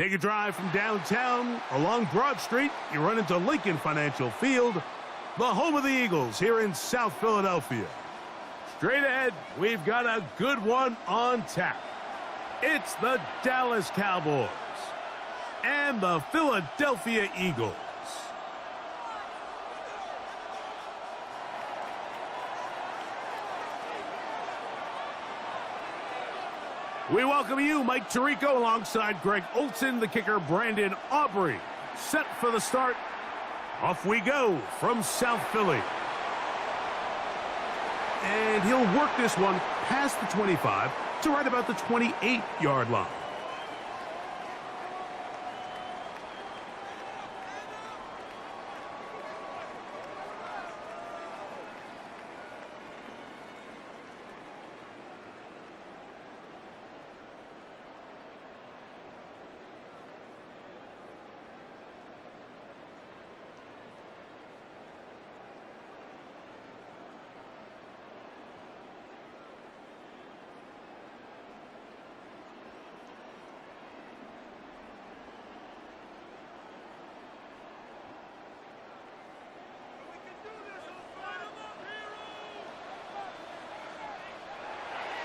Take a drive from downtown along Broad Street. You run into Lincoln Financial Field, the home of the Eagles here in South Philadelphia. Straight ahead, we've got a good one on tap. It's the Dallas Cowboys and the Philadelphia Eagles. We welcome you, Mike Tirico, alongside Greg Olson, the kicker, Brandon Aubrey. Set for the start. Off we go from South Philly. And he'll work this one past the 25 to right about the 28-yard line.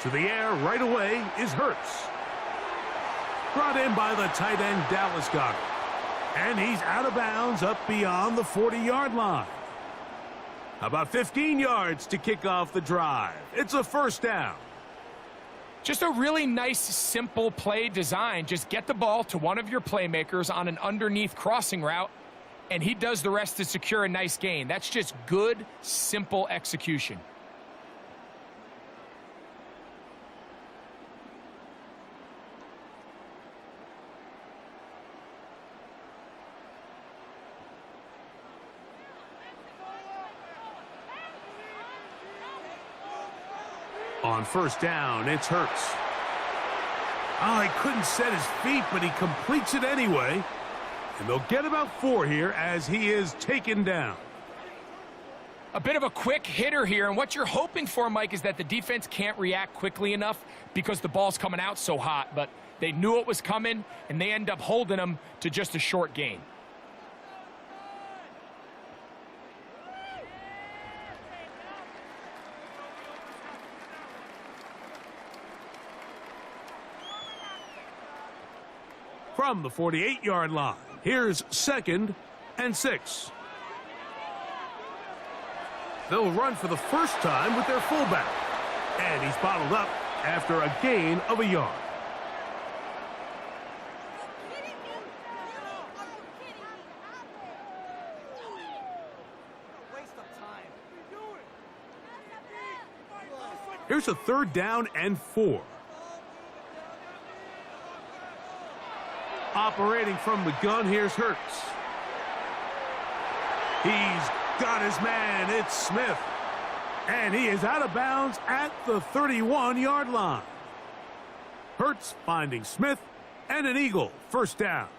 To the air right away is Hurts. Brought in by the tight end Dallas Goedert. And he's out of bounds up beyond the 40-yard line. About 15 yards to kick off the drive. It's a first down. Just a really nice, simple play design. Just get the ball to one of your playmakers on an underneath crossing route, and he does the rest to secure a nice gain. That's just good, simple execution. On first down, it's Hurts. Oh, he couldn't set his feet, but he completes it anyway. And they'll get about 4 here as he is taken down. A bit of a quick hitter here, and what you're hoping for, Mike, is that the defense can't react quickly enough because the ball's coming out so hot. But they knew it was coming, and they end up holding him to just a short gain. From the 48-yard line, here's 2nd and 6. They'll run for the first time with their fullback. And he's bottled up after a gain of a yard. Here's a 3rd down and 4. Operating from the gun, here's Hurts. He's got his man. It's Smith. And he is out of bounds at the 31-yard line. Hurts finding Smith and an Eagle. First down.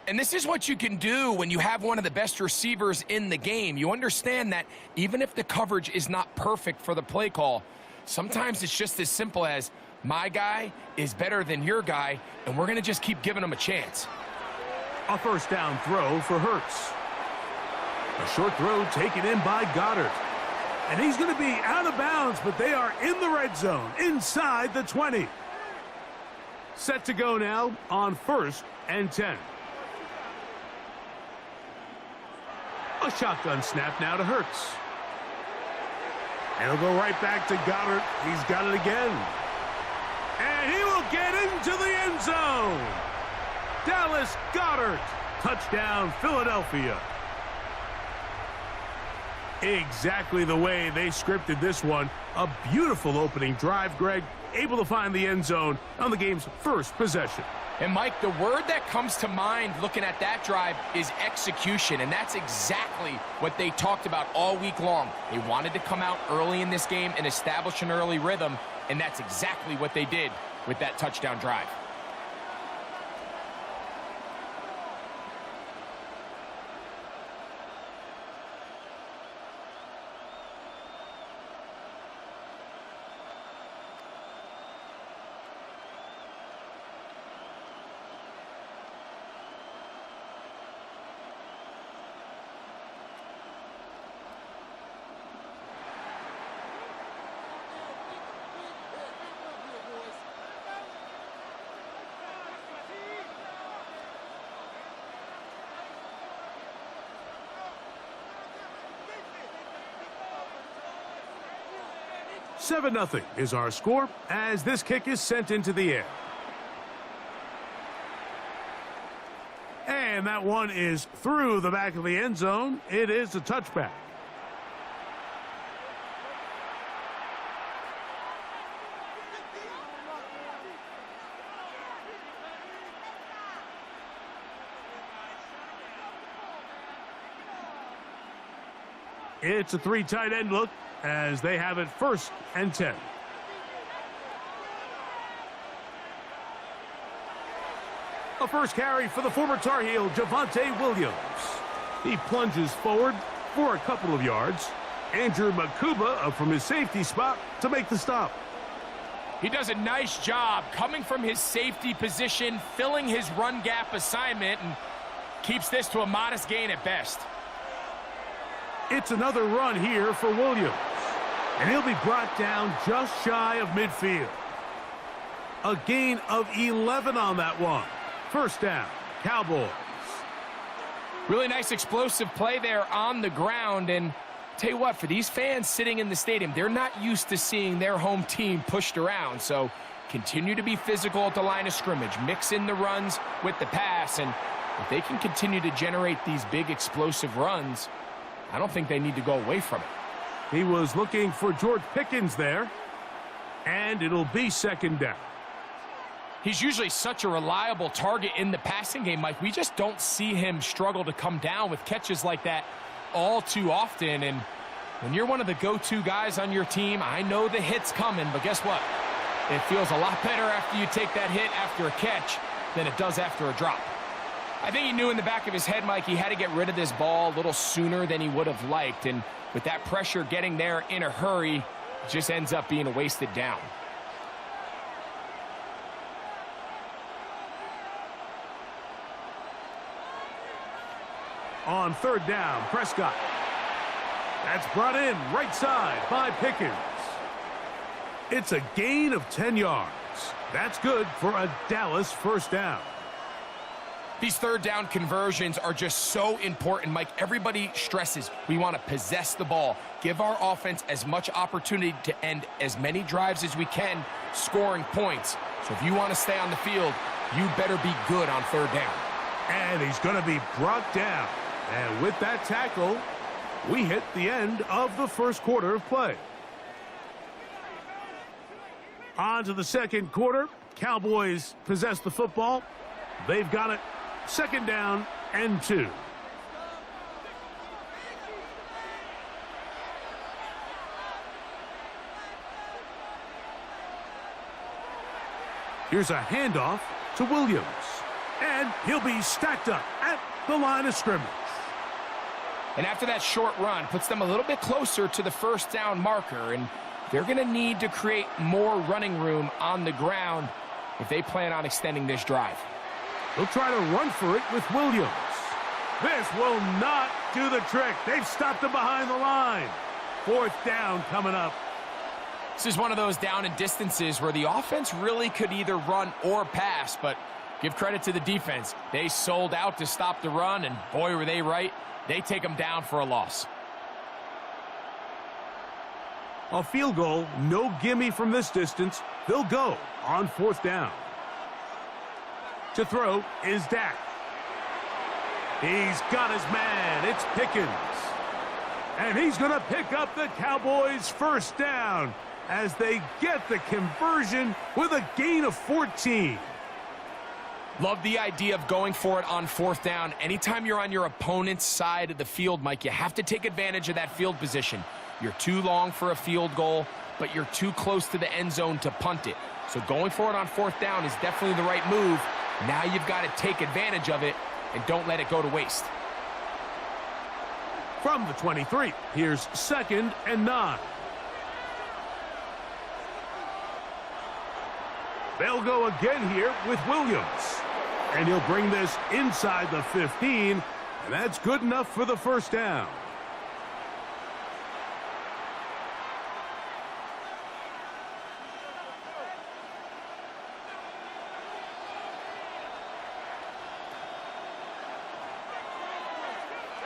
And this is what you can do when you have one of the best receivers in the game. You understand that even if the coverage is not perfect for the play call, sometimes it's just as simple as, my guy is better than your guy, and we're going to just keep giving him a chance. A first down throw for Hurts. A short throw taken in by Goedert. And he's going to be out of bounds, but they are in the red zone, inside the 20. Set to go now on 1st and 10. A shotgun snap now to Hurts. And he'll go right back to Goedert. He's got it again. And he will get into the end zone. Dallas Goedert. Touchdown, Philadelphia. Exactly the way they scripted this one. A beautiful opening drive, Greg. Able to find the end zone on the game's first possession. And, Mike, the word that comes to mind looking at that drive is execution, and that's exactly what they talked about all week long. They wanted to come out early in this game and establish an early rhythm, and that's exactly what they did with that touchdown drive. 7-0 is our score as this kick is sent into the air. And that one is through the back of the end zone. It is a touchback. It's a 3 tight end look as they have it 1st and 10. A first carry for the former Tar Heel, Javonte Williams. He plunges forward for a couple of yards. Andrew Makuba up from his safety spot to make the stop. He does a nice job coming from his safety position, filling his run gap assignment, and keeps this to a modest gain at best. It's another run here for Williams, and he'll be brought down just shy of midfield. A gain of 11 on that one. 1st down, Cowboys. Really nice explosive play there on the ground, and tell you what, for these fans sitting in the stadium, they're not used to seeing their home team pushed around, so continue to be physical at the line of scrimmage, mix in the runs with the pass, and if they can continue to generate these big explosive runs, I don't think they need to go away from it. He was looking for George Pickens there, and it'll be 2nd down. He's usually such a reliable target in the passing game, Mike. We just don't see him struggle to come down with catches like that all too often. And when you're one of the go-to guys on your team, I know the hit's coming, but guess what? It feels a lot better after you take that hit after a catch than it does after a drop. I think he knew in the back of his head, Mike, he had to get rid of this ball a little sooner than he would have liked. And with that pressure getting there in a hurry, it just ends up being a wasted down. On 3rd down, Prescott. That's brought in right side by Pickens. It's a gain of 10 yards. That's good for a Dallas 1st down. These 3rd down conversions are just so important, Mike. Everybody stresses we want to possess the ball, give our offense as much opportunity to end as many drives as we can, scoring points. So if you want to stay on the field, you better be good on 3rd down. And he's going to be brought down. And with that tackle, we hit the end of the 1st quarter of play. On to the 2nd quarter. Cowboys possess the football. They've got it 2nd down and 2. Here's a handoff to Williams. And he'll be stacked up at the line of scrimmage. And after that short run, puts them a little bit closer to the 1st down marker, and they're going to need to create more running room on the ground if they plan on extending this drive. They'll try to run for it with Williams. This will not do the trick. They've stopped him behind the line. 4th down coming up. This is one of those down and distances where the offense really could either run or pass, but give credit to the defense. They sold out to stop the run, and boy, were they right. They take them down for a loss. A field goal, no gimme from this distance. They'll go on 4th down. To throw is Dak. He's got his man. It's Pickens. And he's going to pick up the Cowboys' 1st down as they get the conversion with a gain of 14. Love the idea of going for it on 4th down. Anytime you're on your opponent's side of the field, Mike, you have to take advantage of that field position. You're too long for a field goal, but you're too close to the end zone to punt it. So going for it on 4th down is definitely the right move. Now you've got to take advantage of it and don't let it go to waste. From the 23, here's 2nd and 9. They'll go again here with Williams. And he'll bring this inside the 15, and that's good enough for the 1st down.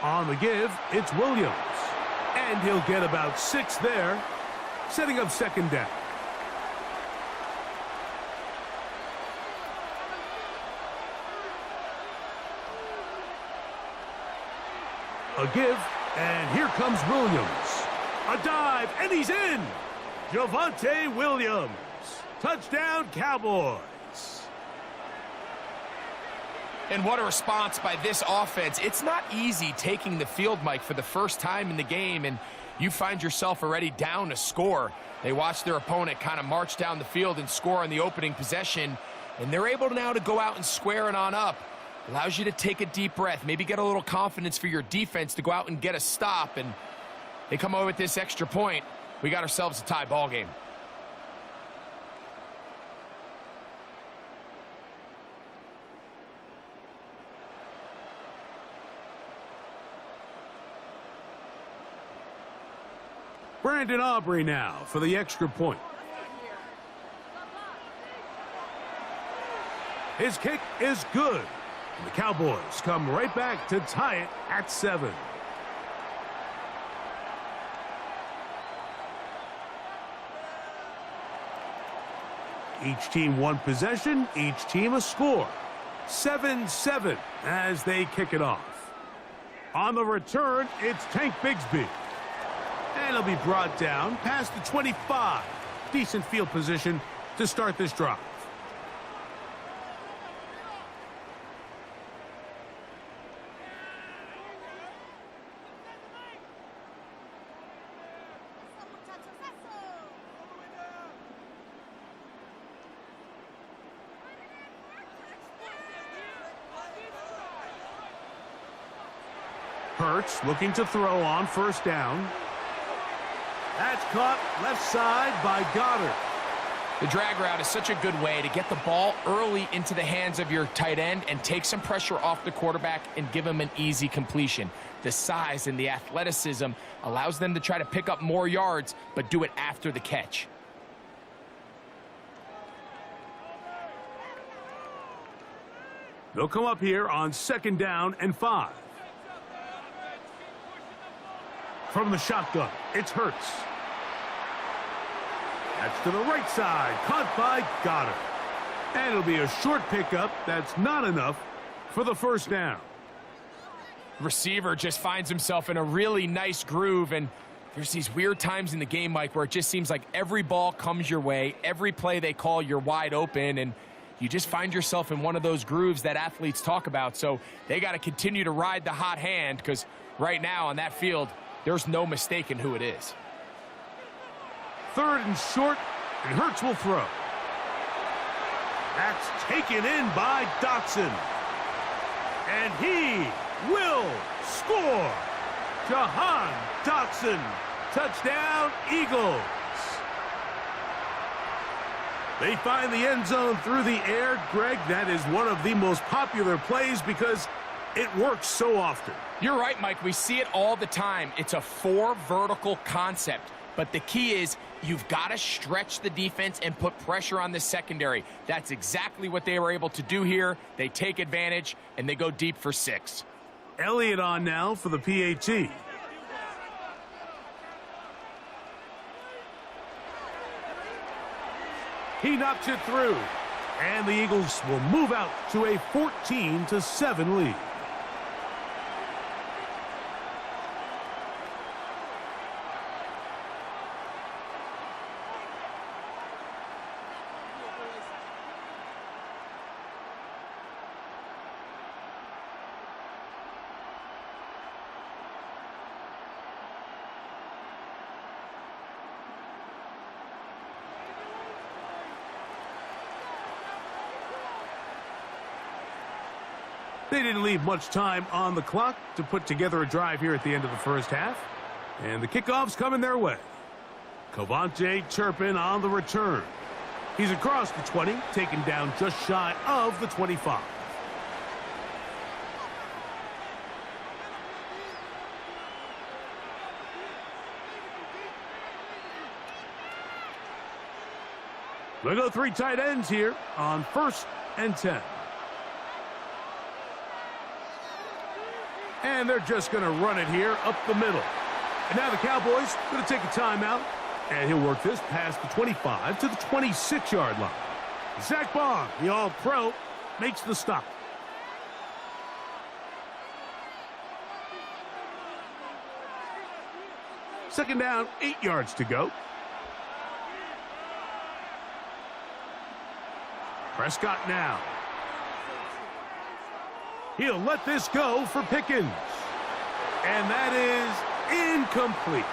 On the give, it's Williams. And he'll get about 6 there setting up second down. A give, and here comes Williams. A dive, and he's in! Javonte Williams. Touchdown, Cowboys. And what a response by this offense. It's not easy taking the field, Mike, for the first time in the game, and you find yourself already down a score. They watch their opponent kind of march down the field and score on the opening possession, and they're able now to go out and square it on up. Allows you to take a deep breath, maybe get a little confidence for your defense to go out and get a stop, and they come away with this extra point. We got ourselves a tie ball game. Brandon Aubrey now for the extra point. His kick is good. And the Cowboys come right back to tie it at 7. Each team one possession, each team a score. 7-7 as they kick it off. On the return, it's Tank Bigsby. And he'll be brought down past the 25. Decent field position to start this drive. Hurts looking to throw on first down. That's caught left side by Goddard. The drag route is such a good way to get the ball early into the hands of your tight end and take some pressure off the quarterback and give him an easy completion. The size and the athleticism allows them to try to pick up more yards, but do it after the catch. They'll come up here on second down and 5. From the shotgun, it's Hurts. That's to the right side, caught by Goddard. And it'll be a short pickup. That's not enough for the first down. Receiver just finds himself in a really nice groove, and there's these weird times in the game, Mike, where it just seems like every ball comes your way, every play they call, you're wide open, and you just find yourself in one of those grooves that athletes talk about. So they got to continue to ride the hot hand, because right now on that field, there's no mistaking who it is. Third and short, and Hurts will throw. That's taken in by Dotson. And he will score. Jahan Dotson. Touchdown, Eagles. They find the end zone through the air. Greg, that is one of the most popular plays because it works so often. You're right, Mike. We see it all the time. It's a 4 vertical concept. But the key is you've got to stretch the defense and put pressure on the secondary. That's exactly what they were able to do here. They take advantage, and they go deep for 6. Elliott on now for the PAT. He knocks it through. And the Eagles will move out to a 14-7 lead. They didn't leave much time on the clock to put together a drive here at the end of the first half. And the kickoff's coming their way. Cavante Turpin on the return. He's across the 20, taken down just shy of the 25. They go 3 tight ends here on 1st and 10. And they're just going to run it here up the middle. And now the Cowboys going to take a timeout And he'll work this past the 25 to the 26-yard line. Zach Baum, the All-Pro, makes the stop. Second down, 8 yards to go. Prescott now. He'll let this go for Pickens. And that is incomplete.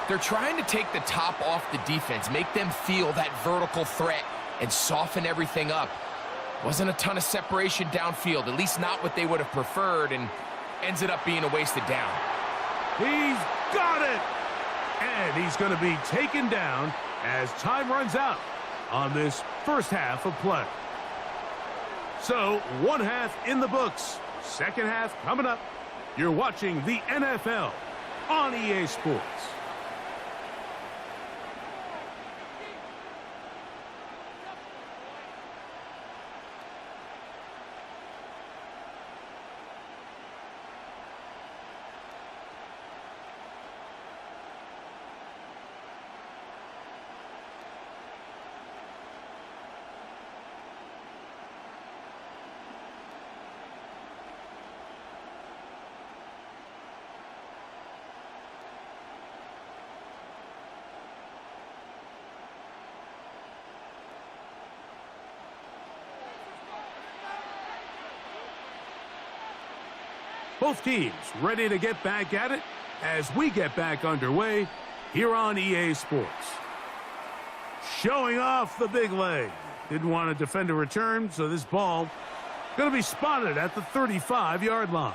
They're trying to take the top off the defense, make them feel that vertical threat, and soften everything up. Wasn't a ton of separation downfield, at least not what they would have preferred, and ends it up being a wasted down. He's got it! And he's going to be taken down as time runs out on this first half of play. So, one half in the books. Second half coming up. You're watching the NFL on EA Sports. Both teams ready to get back at it as we get back underway here on EA Sports. Showing off the big leg. Didn't want to defend a return, so this ball going to be spotted at the 35-yard line.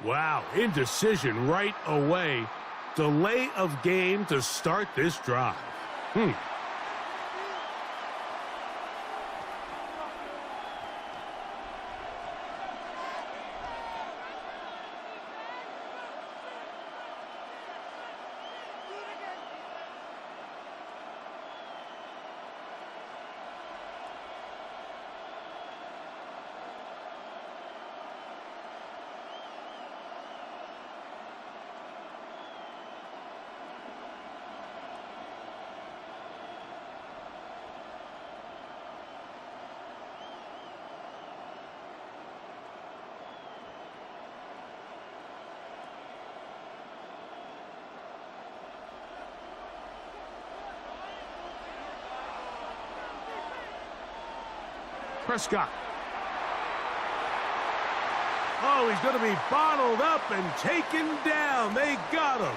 Wow, indecision right away. Delay of game to start this drive. Prescott. Oh, he's going to be bottled up and taken down. They got him.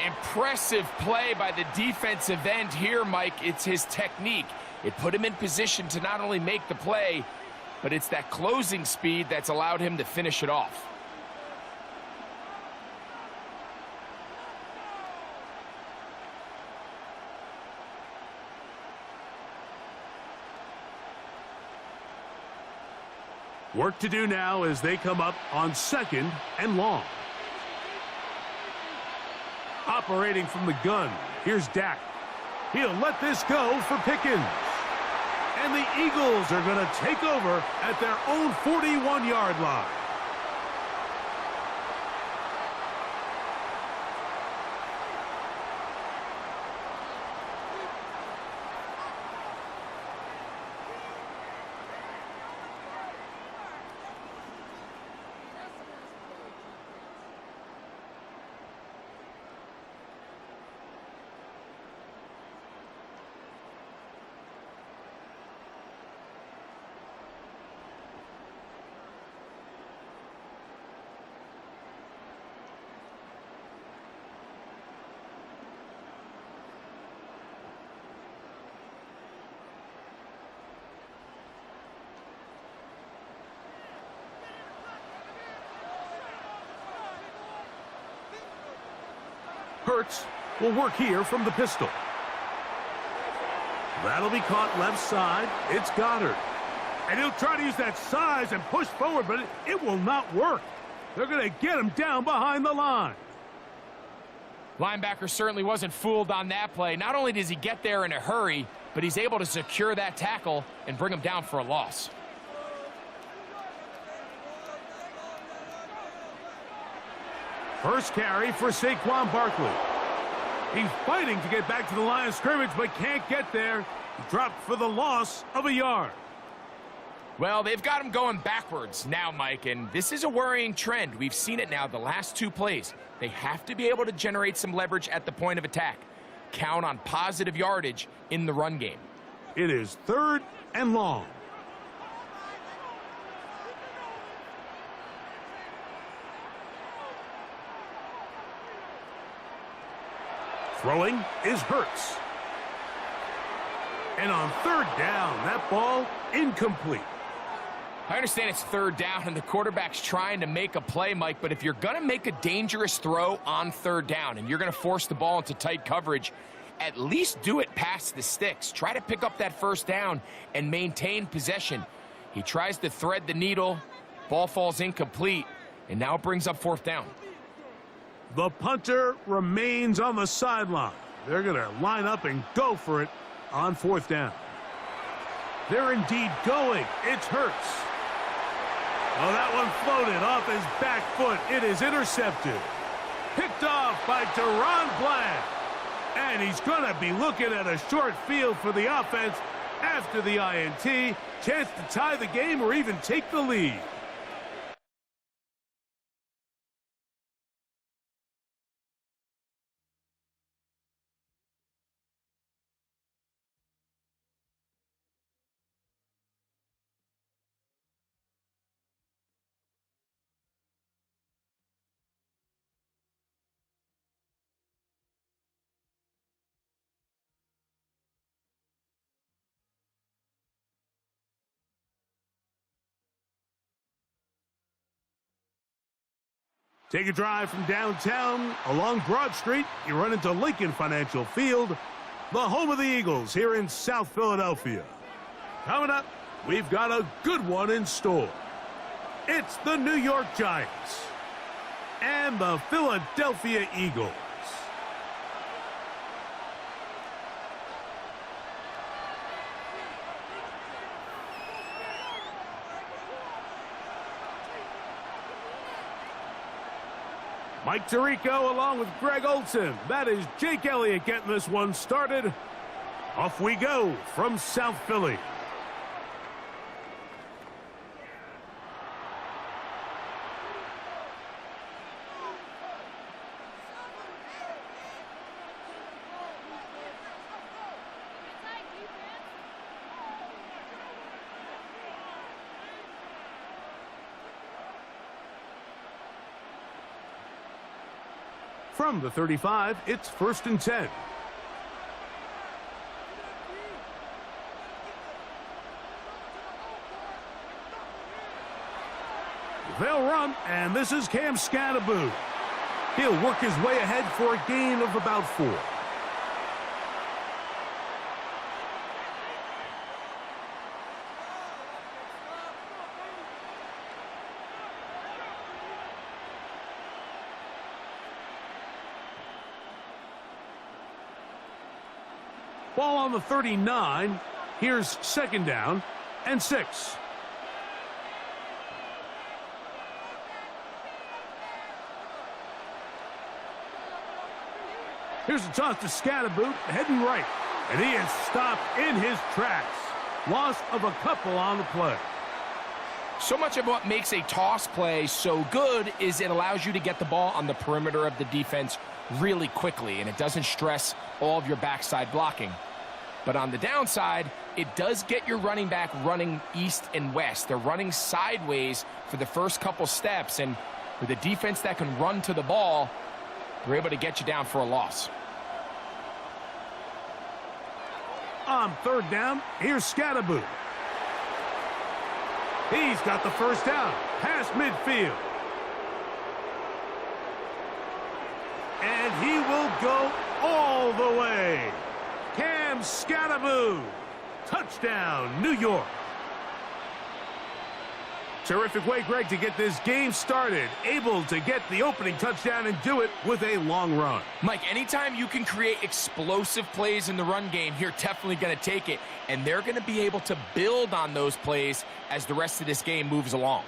Impressive play by the defensive end here, Mike. It's his technique. It put him in position to not only make the play, but it's that closing speed that's allowed him to finish it off. Work to do now as they come up on 2nd and long. Operating from the gun, here's Dak. He'll let this go for Pickens. And the Eagles are going to take over at their own 41-yard line. Hurts will work here from the pistol. That'll be caught left side. It's Goddard. And he'll try to use that size and push forward, but it will not work. They're going to get him down behind the line. Linebacker certainly wasn't fooled on that play. Not only does he get there in a hurry, but he's able to secure that tackle and bring him down for a loss. First carry for Saquon Barkley. He's fighting to get back to the line of scrimmage, but can't get there. He dropped for the loss of a yard. Well, they've got him going backwards now, Mike, and this is a worrying trend. We've seen it now the last two plays. They have to be able to generate some leverage at the point of attack. Count on positive yardage in the run game. It is 3rd and long. Throwing is Hurts. And on 3rd down, that ball incomplete. I understand it's 3rd down and the quarterback's trying to make a play, Mike, but if you're going to make a dangerous throw on 3rd down and you're going to force the ball into tight coverage, at least do it past the sticks. Try to pick up that 1st down and maintain possession. He tries to thread the needle, ball falls incomplete, and now it brings up 4th down. The punter remains on the sideline. They're going to line up and go for it on 4th down. They're indeed going. It's Hurts. Oh, that one floated off his back foot. It is intercepted. Picked off by Deron Bland. And he's going to be looking at a short field for the offense after the INT. Chance to tie the game or even take the lead. Take a drive from downtown along Broad Street. You run into Lincoln Financial Field, the home of the Eagles here in South Philadelphia. Coming up, we've got a good one in store. It's the New York Giants and the Philadelphia Eagles. Mike Tirico along with Greg Olson. That is Jake Elliott getting this one started. Off we go from South Philly. From the 35, it's 1st and 10. They'll run, and this is Cam Scatterboot. He'll work his way ahead for a gain of about 4. Ball on the 39. Here's 2nd down and 6. Here's a toss to Scatterboot, heading right. And he is stopped in his tracks. Loss of a couple on the play. So much of what makes a toss play so good is it allows you to get the ball on the perimeter of the defense really quickly, and it doesn't stress all of your backside blocking. But on the downside, it does get your running back running east and west. They're running sideways for the first couple steps, and with a defense that can run to the ball, they're able to get you down for a loss. On 3rd down, here's Scatterboot. He's got the 1st down, past midfield. And he will go all the way. Cam Scataboo. Touchdown, New York. Terrific way, Greg, to get this game started. Able to get the opening touchdown and do it with a long run. Mike, anytime you can create explosive plays in the run game, you're definitely going to take it. And they're going to be able to build on those plays as the rest of this game moves along.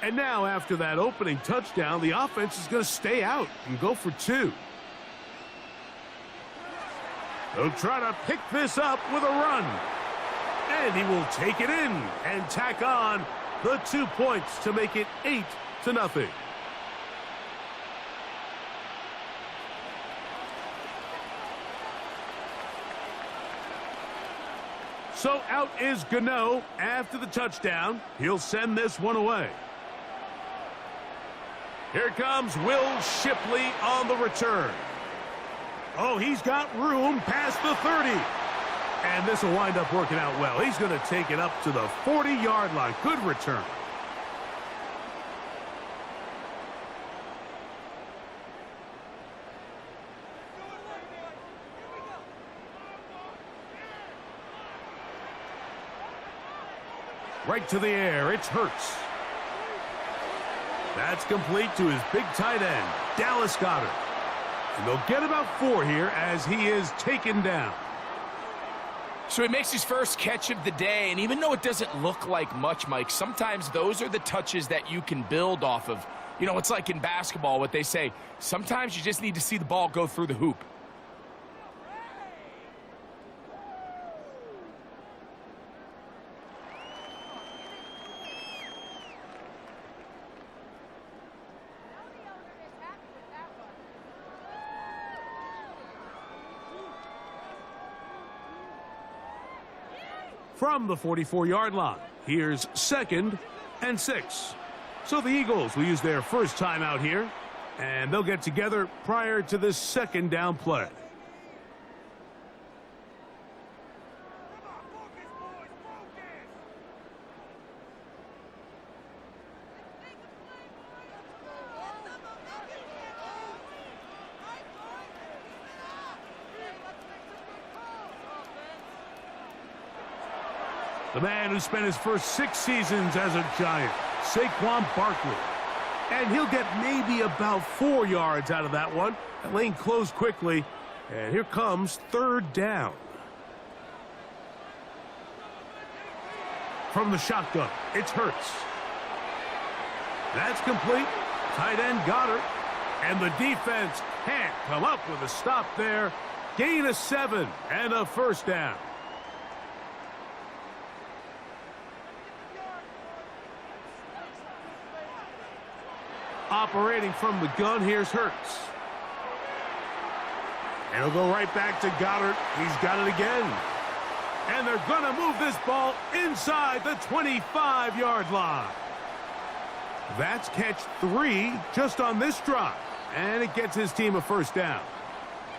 And now, after that opening touchdown, the offense is going to stay out and go for 2. He'll try to pick this up with a run. And he will take it in and tack on the 2 points to make it 8-0. So out is Gano after the touchdown. He'll send this one away. Here comes Will Shipley on the return. Oh, he's got room past the 30. And this will wind up working out well. He's going to take it up to the 40-yard line. Good return. Right to the air. It's Hurts. That's complete to his big tight end, Dallas Goedert. And they'll get about 4 here as he is taken down. So he makes his first catch of the day, and even though it doesn't look like much, Mike, sometimes those are the touches that you can build off of. You know, it's like in basketball, what they say, sometimes you just need to see the ball go through the hoop. From the 44-yard line, here's 2nd and 6. So the Eagles will use their first timeout here, and they'll get together prior to this 2nd down play. The man who spent his first 6 seasons as a Giant, Saquon Barkley. And he'll get maybe about 4 yards out of that one. That lane closed quickly, and here comes 3rd down. From the shotgun, it's Hurts. That's complete. Tight end Goedert. And the defense can't come up with a stop there. Gain of 7 and a 1st down. Operating from the gun, here's Hurts. And he'll go right back to Goedert. He's got it again. And they're going to move this ball inside the 25-yard line. That's catch 3 just on this drive. And it gets his team a 1st down.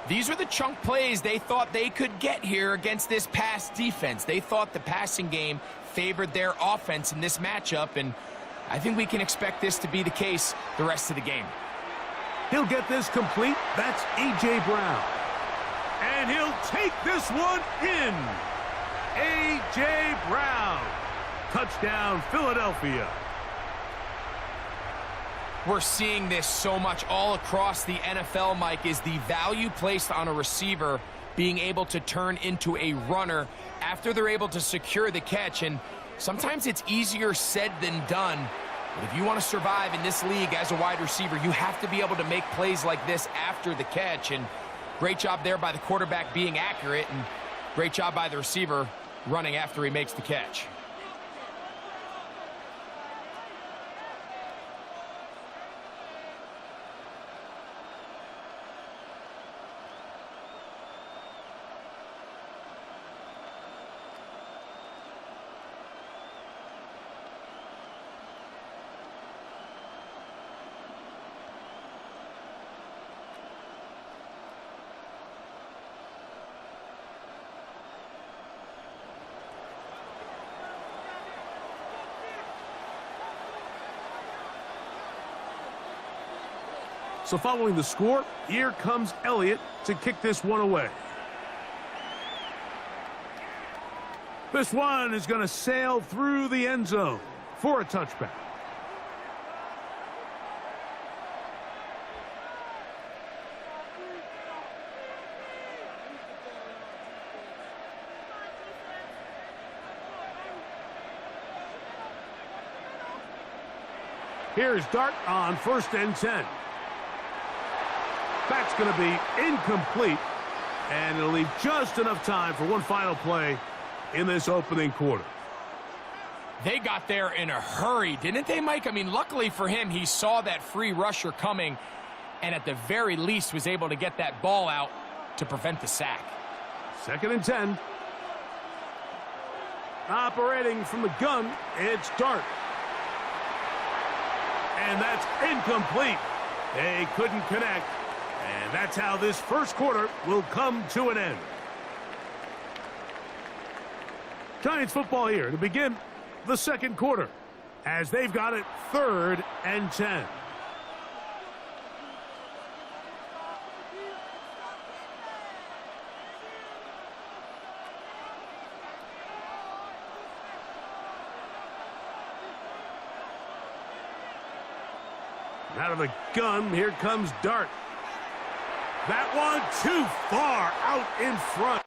These are the chunk plays they thought they could get here against this pass defense. They thought the passing game favored their offense in this matchup, and I think we can expect this to be the case the rest of the game. He'll get this complete. That's A.J. Brown. And he'll take this one in. A.J. Brown. Touchdown, Philadelphia. We're seeing this so much all across the NFL, Mike, is the value placed on a receiver being able to turn into a runner after they're able to secure the catch. And sometimes it's easier said than done. But if you want to survive in this league as a wide receiver, you have to be able to make plays like this after the catch. And great job there by the quarterback being accurate, and great job by the receiver running after he makes the catch. So following the score, here comes Elliott to kick this one away. This one is going to sail through the end zone for a touchback. Here's Dart on 1st and 10. That's going to be incomplete, and it'll leave just enough time for one final play in this opening quarter. They got there in a hurry, didn't they, Mike? I mean, luckily for him, he saw that free rusher coming, and at the very least was able to get that ball out to prevent the sack. 2nd and 10. Operating from the gun, it's Dart. And that's incomplete. They couldn't connect. And that's how this first quarter will come to an end. Giants football here to begin the second quarter as they've got it 3rd and 10. Out of the gun, here comes Dart. That one too far out in front.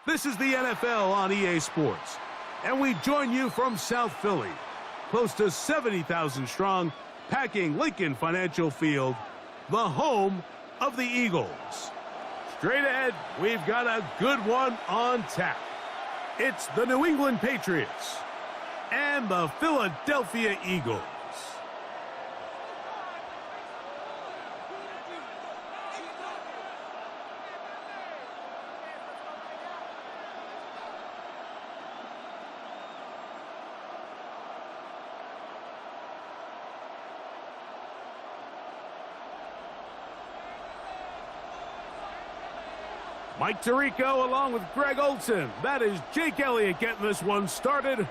This is the NFL on EA Sports, and we join you from South Philly, close to 70,000 strong, packing Lincoln Financial Field, the home of the Eagles. Straight ahead, we've got a good one on tap. It's the New England Patriots and the Philadelphia Eagles. Mike Tirico along with Greg Olson. That is Jake Elliott getting this one started.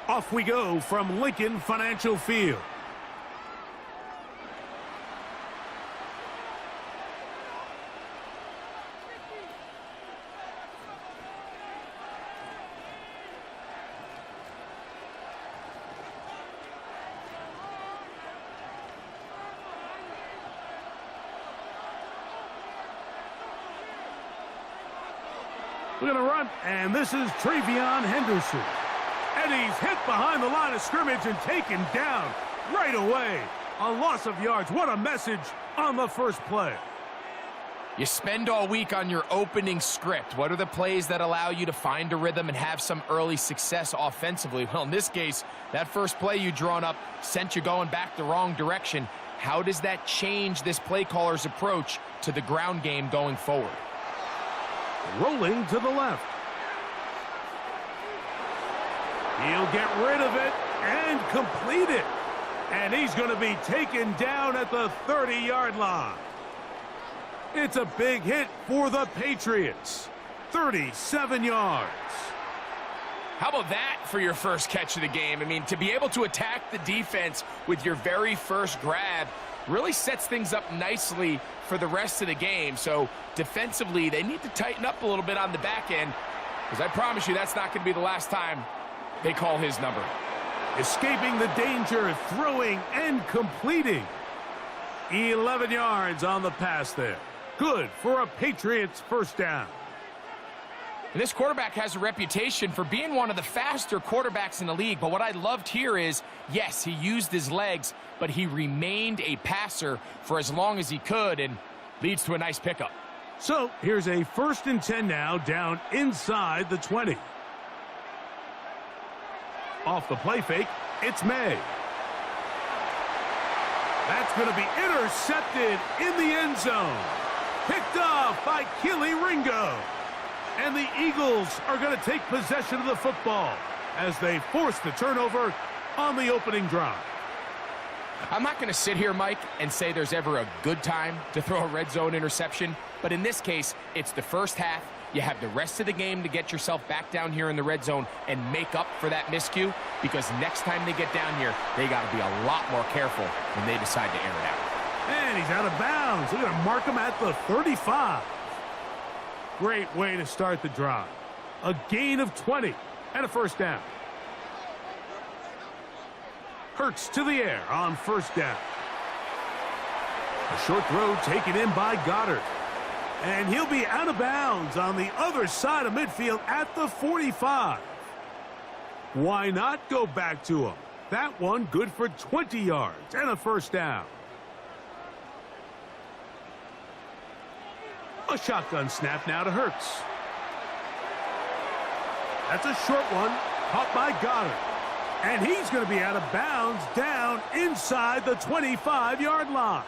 Off we go from Lincoln Financial Field. We're going to run, and this is Travion Henderson. And he's hit behind the line of scrimmage and taken down right away. A loss of yards. What a message on the first play. You spend all week on your opening script. What are the plays that allow you to find a rhythm and have some early success offensively? Well, in this case, that first play you drawn up sent you going back the wrong direction. How does that change this play caller's approach to the ground game going forward? Rolling to the left. He'll get rid of it and complete it. And he's going to be taken down at the 30-yard line. It's a big hit for the Patriots. 37 yards. How about that for your first catch of the game? I mean, to be able to attack the defense with your very first grab really sets things up nicely for the rest of the game. So defensively, they need to tighten up a little bit on the back end, because I promise you that's not going to be the last time they call his number. Escaping the danger, throwing and completing. 11 yards on the pass there. Good for a Patriots first down. And this quarterback has a reputation for being one of the faster quarterbacks in the league. But what I loved here is, yes, he used his legs, but he remained a passer for as long as he could, and leads to a nice pickup. So here's a 1st and 10 now, down inside the 20. Off the play fake, it's May. That's going to be intercepted in the end zone. Picked off by Keely Ringo. And the Eagles are going to take possession of the football as they force the turnover on the opening drive. I'm not going to sit here, Mike, and say there's ever a good time to throw a red zone interception. But in this case, it's the first half. You have the rest of the game to get yourself back down here in the red zone and make up for that miscue, because next time they get down here, they got to be a lot more careful when they decide to air it out. And he's out of bounds. They're going to mark him at the 35. Great way to start the drive. A gain of 20 and a first down. Hurts to the air on first down. A short throw taken in by Goddard. And he'll be out of bounds on the other side of midfield at the 45. Why not go back to him? That one good for 20 yards and a first down. A shotgun snap now to Hurts. That's a short one, caught by Goddard. And he's going to be out of bounds down inside the 25-yard line.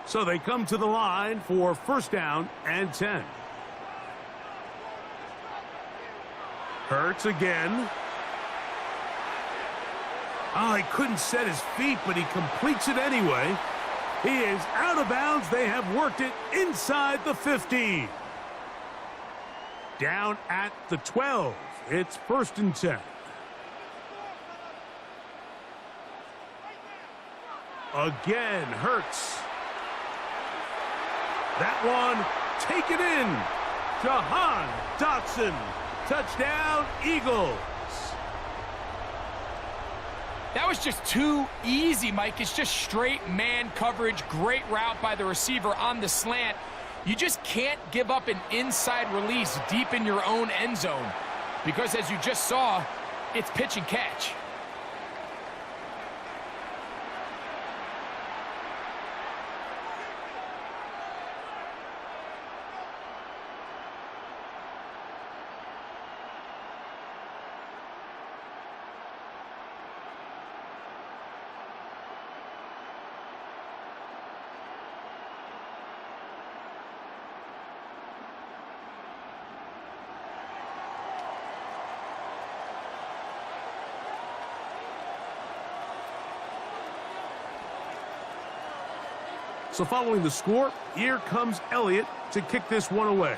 So they come to the line for first down and 10. Hurts again. Oh, he couldn't set his feet, but he completes it anyway. He is out of bounds. They have worked it inside the 15. Down at the 12. It's 1st and 10. Again, Hurts. That one taken in. Jahan Dotson. Touchdown, Eagles. That was just too easy, Mike. It's just straight man coverage. Great route by the receiver on the slant. You just can't give up an inside release deep in your own end zone, because as you just saw, it's pitch and catch. So following the score, here comes Elliott to kick this one away.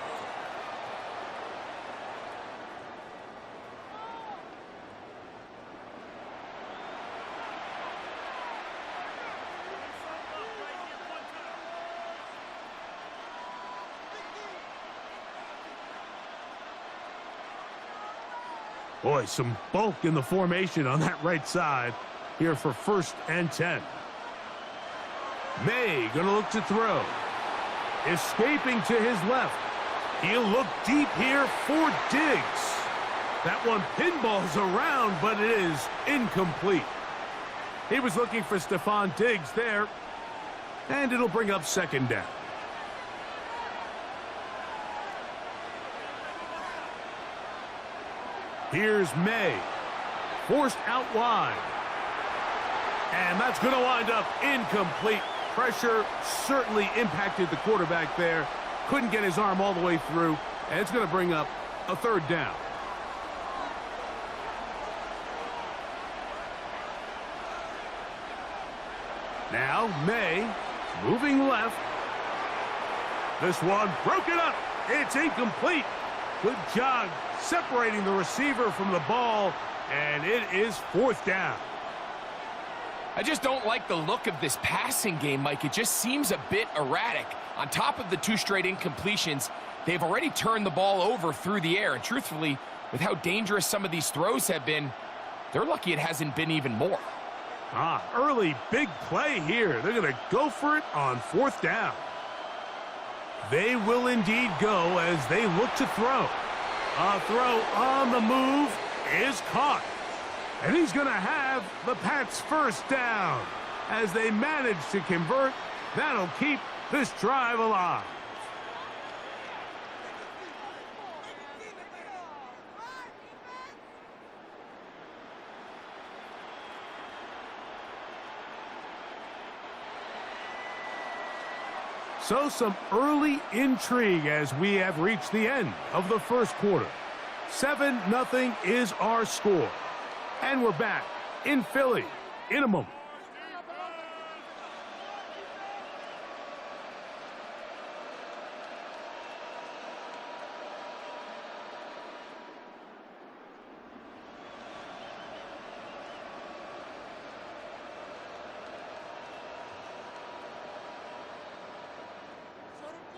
Boy, some bulk in the formation on that right side here for 1st and 10. May going to look to throw. Escaping to his left. He'll look deep here for Diggs. That one pinballs around, but it is incomplete. He was looking for Stephon Diggs there, and it'll bring up 2nd down. Here's May. Forced out wide. And that's going to wind up incomplete. Pressure certainly impacted the quarterback there. Couldn't get his arm all the way through. And it's going to bring up a 3rd down. Now May moving left. This one broken up. It's incomplete. Good job separating the receiver from the ball, and it is 4th down. I just don't like the look of this passing game, Mike. It just seems a bit erratic. On top of the 2 straight incompletions, they've already turned the ball over through the air. And truthfully, with how dangerous some of these throws have been, they're lucky it hasn't been even more. Early big play here. They're going to go for it on 4th down. They will indeed go as they look to throw. A throw on the move is caught. And he's going to have the Pats' 1st down. As they manage to convert, that'll keep this drive alive. So some early intrigue as we have reached the end of the 1st quarter. 7-0 is our score. And we're back in Philly in a moment.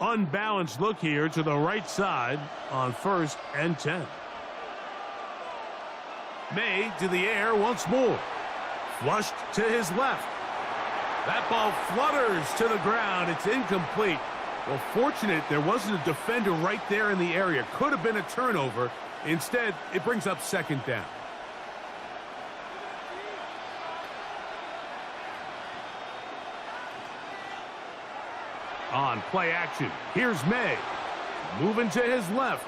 Unbalanced look here to the right side on 1st and 10. May to the air once more. Flushed to his left. That ball flutters to the ground. It's incomplete. Well, fortunate there wasn't a defender right there in the area. Could have been a turnover. Instead, it brings up 2nd down. On play action, here's May. Moving to his left.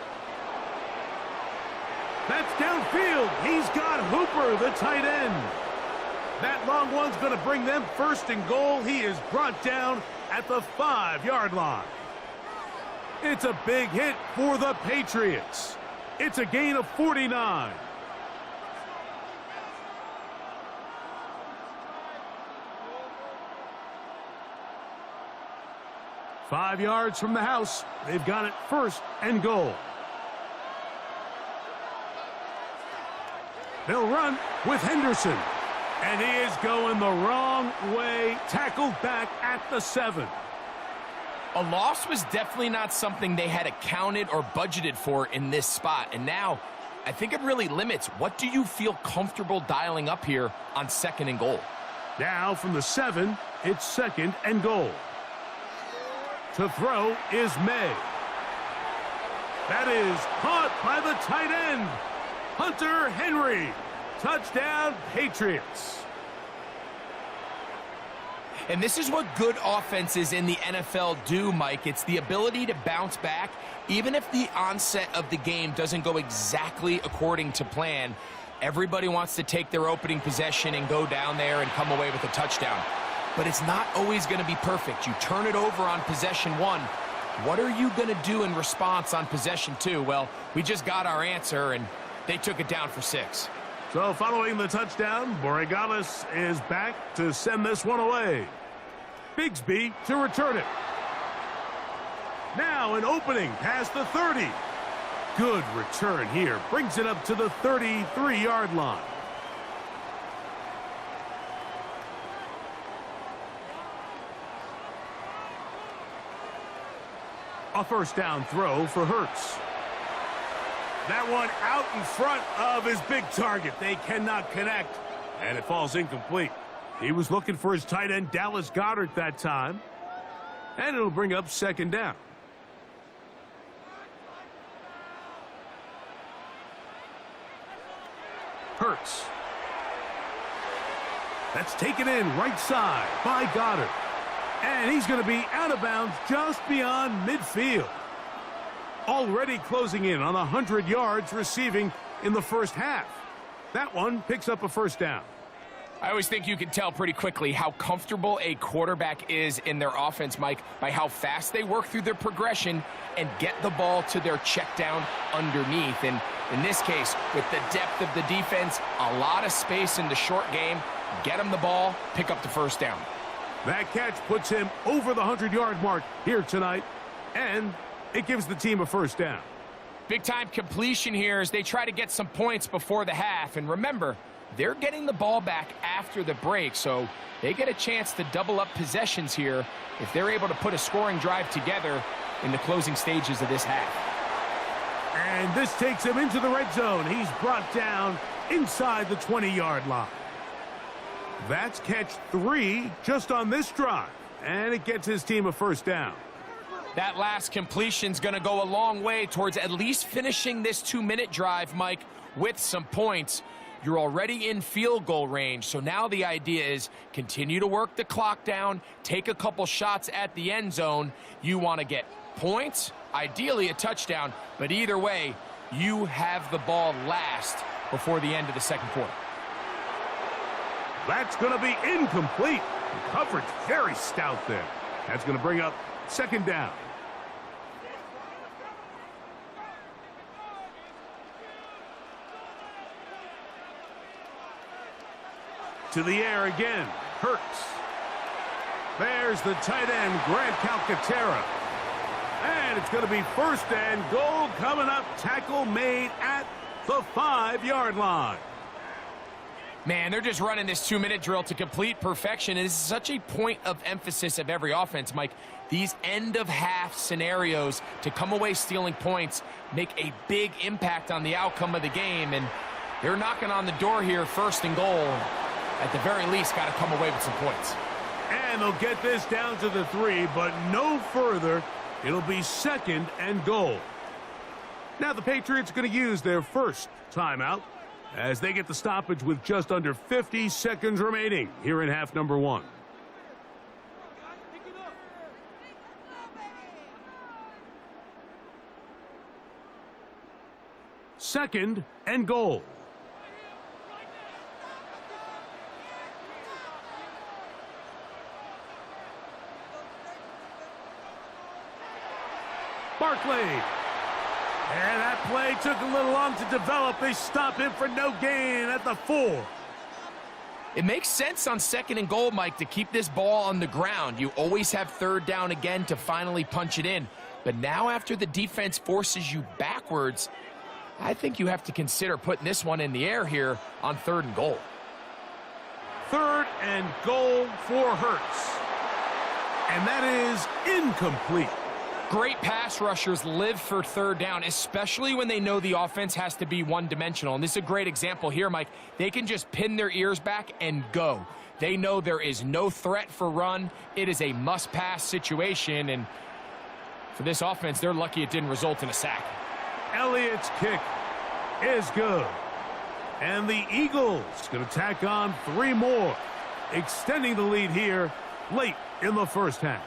That's downfield. He's got Hooper, the tight end. That long one's going to bring them 1st and goal. He is brought down at the 5-yard line. It's a big hit for the Patriots. It's a gain of 49. Five yards from the house. They've got it 1st and goal. They'll run with Henderson. And he is going the wrong way. Tackled back at the 7. A loss was definitely not something they had accounted or budgeted for in this spot. And now, I think it really limits. What do you feel comfortable dialing up here on 2nd and goal? Now from the 7, it's 2nd and goal. To throw is May. That is caught by the tight end, Hunter Henry. Touchdown, Patriots. And this is what good offenses in the NFL do, Mike. It's the ability to bounce back, even if the onset of the game doesn't go exactly according to plan. Everybody wants to take their opening possession and go down there and come away with a touchdown. But it's not always going to be perfect. You turn it over on possession 1. What are you going to do in response on possession 2? Well, we just got our answer, and they took it down for 6. So following the touchdown, Borregales is back to send this one away. Bigsby to return it. Now an opening past the 30. Good return here. Brings it up to the 33-yard line. A first down throw for Hurts. That one out in front of his big target. They cannot connect, and it falls incomplete. He was looking for his tight end, Dallas Goedert, that time. And it'll bring up second down. Hurts. That's taken in right side by Goedert. And he's going to be out of bounds just beyond midfield. Already closing in on 100 yards receiving in the first half. That one picks up a first down. I always think you can tell pretty quickly how comfortable a quarterback is in their offense, Mike, by how fast they work through their progression and get the ball to their check down underneath. And in this case, with the depth of the defense, a lot of space in the short game, get him the ball, pick up the first down. That catch puts him over the 100-yard mark here tonight, and it gives the team a first down. Big-time completion here as they try to get some points before the half. And remember, they're getting the ball back after the break, so they get a chance to double up possessions here if they're able to put a scoring drive together in the closing stages of this half. And this takes him into the red zone. He's brought down inside the 20-yard line. That's catch 3 just on this drive, and it gets his team a first down. That last completion's going to go a long way towards at least finishing this 2-minute drive, Mike, with some points. You're already in field goal range, so now the idea is continue to work the clock down, take a couple shots at the end zone. You want to get points, ideally a touchdown, but either way, you have the ball last before the end of the second quarter. That's going to be incomplete. The coverage very stout there. That's going to bring up second down. To the air again. Hurts. There's the tight end, Grant Calcaterra. And it's going to be first and goal coming up. Tackle made at the 5-yard line. Man, they're just running this 2-minute drill to complete perfection. And this is such a point of emphasis of every offense, Mike. These end-of-half scenarios to come away stealing points make a big impact on the outcome of the game. And they're knocking on the door here, first and goal. At the very least, got to come away with some points. And they'll get this down to the 3, but no further. It'll be second and goal. Now the Patriots are going to use their first timeout as they get the stoppage with just under 50 seconds remaining here in half number 1. Second and goal. Barkley. And that play took a little long to develop. They stop him for no gain at the 4. It makes sense on second and goal, Mike, to keep this ball on the ground. You always have third down again to finally punch it in. But now after the defense forces you backwards, I think you have to consider putting this one in the air here on third and goal. Third and goal for Hurts. And that is incomplete. Great pass rushers live for third down, especially when they know the offense has to be one-dimensional. And this is a great example here, Mike. They can just pin their ears back and go. They know there is no threat for run. It is a must-pass situation. And for this offense, they're lucky it didn't result in a sack. Elliott's kick is good. And the Eagles going to tack on 3 more, extending the lead here late in the first half.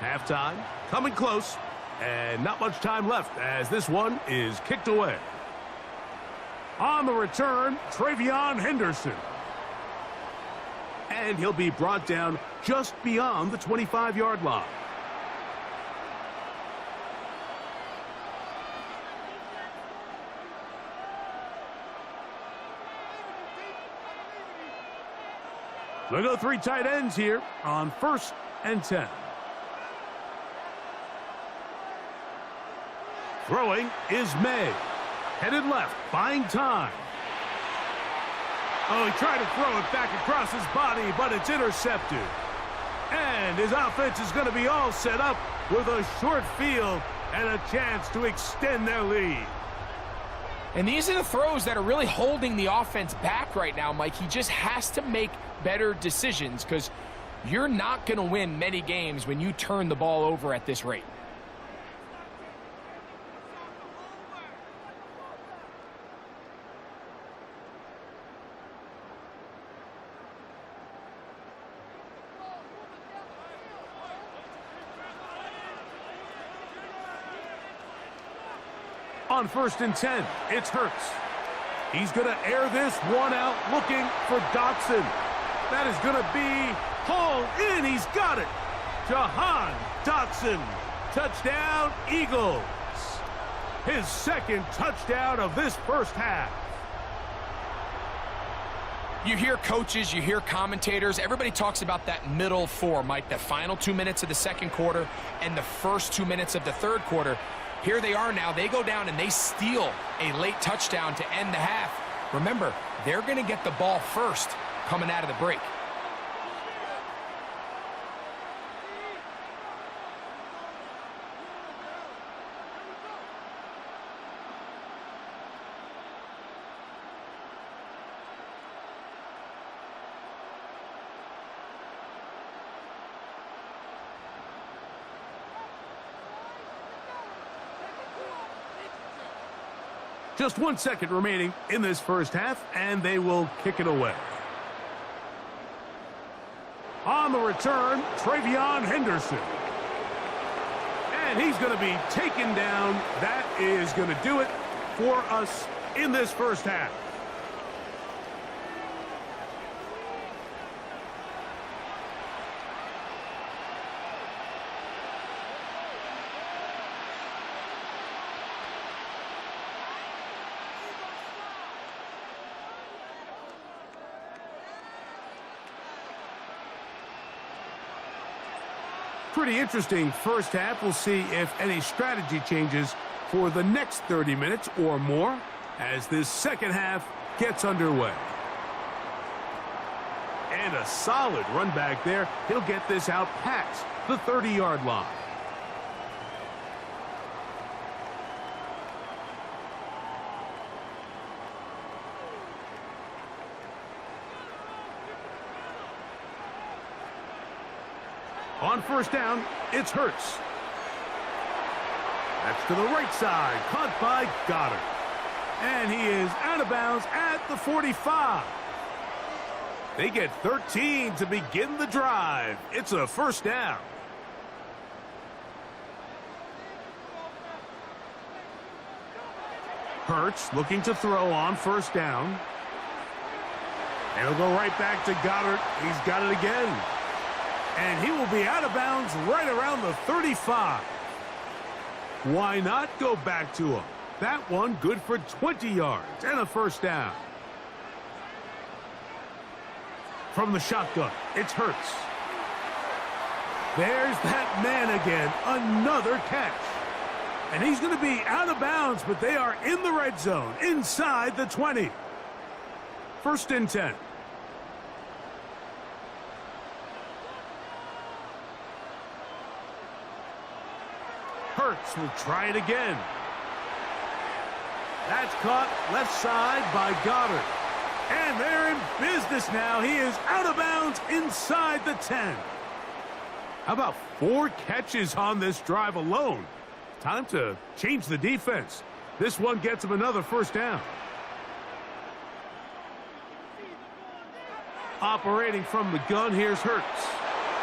Halftime coming close, and not much time left as this one is kicked away. On the return, Travion Henderson. And he'll be brought down just beyond the 25-yard line. We'll go 3 tight ends here on 1st and 10. Throwing is May. Headed left, buying time. Oh, he tried to throw it back across his body, but it's intercepted. And his offense is going to be all set up with a short field and a chance to extend their lead. And these are the throws that are really holding the offense back right now, Mike. He just has to make better decisions because you're not going to win many games when you turn the ball over at this rate. On 1st and 10, it's Hurts. He's going to air this one out, looking for Dotson. That is going to be hauled in. He's got it. Jahan Dotson. Touchdown, Eagles. His 2nd touchdown of this first half. You hear coaches, you hear commentators, everybody talks about that middle 4, Mike, the final 2 minutes of the 2nd quarter and the first 2 minutes of the 3rd quarter. Here they are now. They go down and they steal a late touchdown to end the half. Remember, they're going to get the ball first coming out of the break. Just 1 second remaining in this first half, and they will kick it away. On the return, Travion Henderson. And he's going to be taken down. That is going to do it for us in this first half. Pretty interesting first half. We'll see if any strategy changes for the next 30 minutes or more as this second half gets underway. And a solid run back there. He'll get this out past the 30-yard line. On 1st down, it's Hurts. That's to the right side, caught by Goddard. And he is out of bounds at the 45. They get 13 to begin the drive. It's a 1st down. Hurts looking to throw on 1st down. And he'll go right back to Goddard. He's got it again. And he will be out of bounds right around the 35. Why not go back to him? That one good for 20 yards and a 1st down. From the shotgun, it's Hurts. There's that man again. Another catch. And he's going to be out of bounds, but they are in the red zone, inside the 20. 1st and 10. Hurts will try it again. That's caught left side by Goddard. And they're in business now. He is out of bounds inside the 10. How about 4 catches on this drive alone? Time to change the defense. This one gets him another 1st down. Operating from the gun, here's Hurts.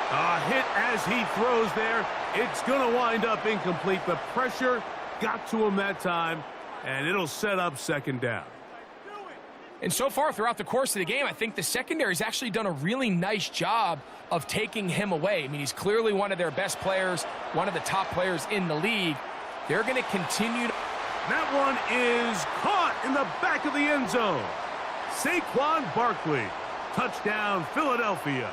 A hit as he throws there. It's going to wind up incomplete. The pressure got to him that time, and it'll set up 2nd down. And so far throughout the course of the game, I think the secondary's actually done a really nice job of taking him away. I mean, he's clearly one of their best players, one of the top players in the league. They're going to continue. That one is caught in the back of the end zone. Saquon Barkley Touchdown, Philadelphia.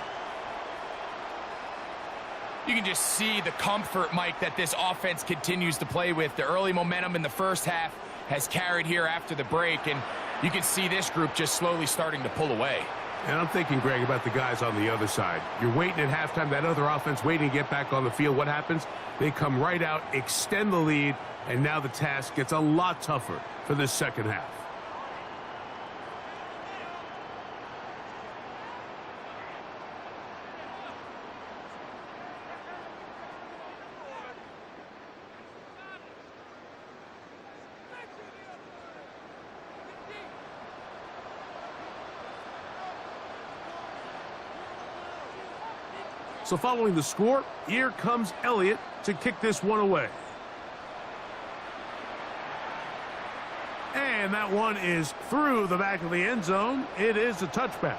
You can just see the comfort, Mike, that this offense continues to play with. The early momentum in the first half has carried here after the break, and you can see this group just slowly starting to pull away. And I'm thinking, Greg, about the guys on the other side. You're waiting at halftime, that other offense waiting to get back on the field. What happens? They come right out, extend the lead, and now the task gets a lot tougher for this second half. So following the score, here comes Elliott to kick this one away. And that one is through the back of the end zone. It is a touchback.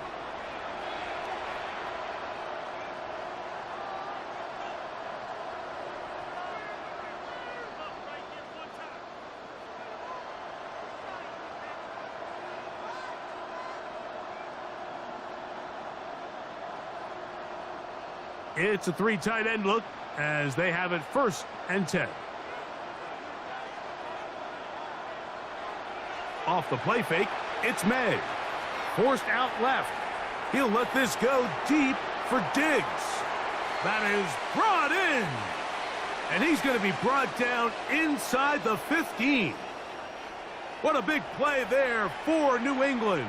It's a three tight end look as they have it 1st and 10. Off the play fake, it's May. Forced out left. He'll let this go deep for Diggs. That is brought in. And he's going to be brought down inside the 15. What a big play there for New England.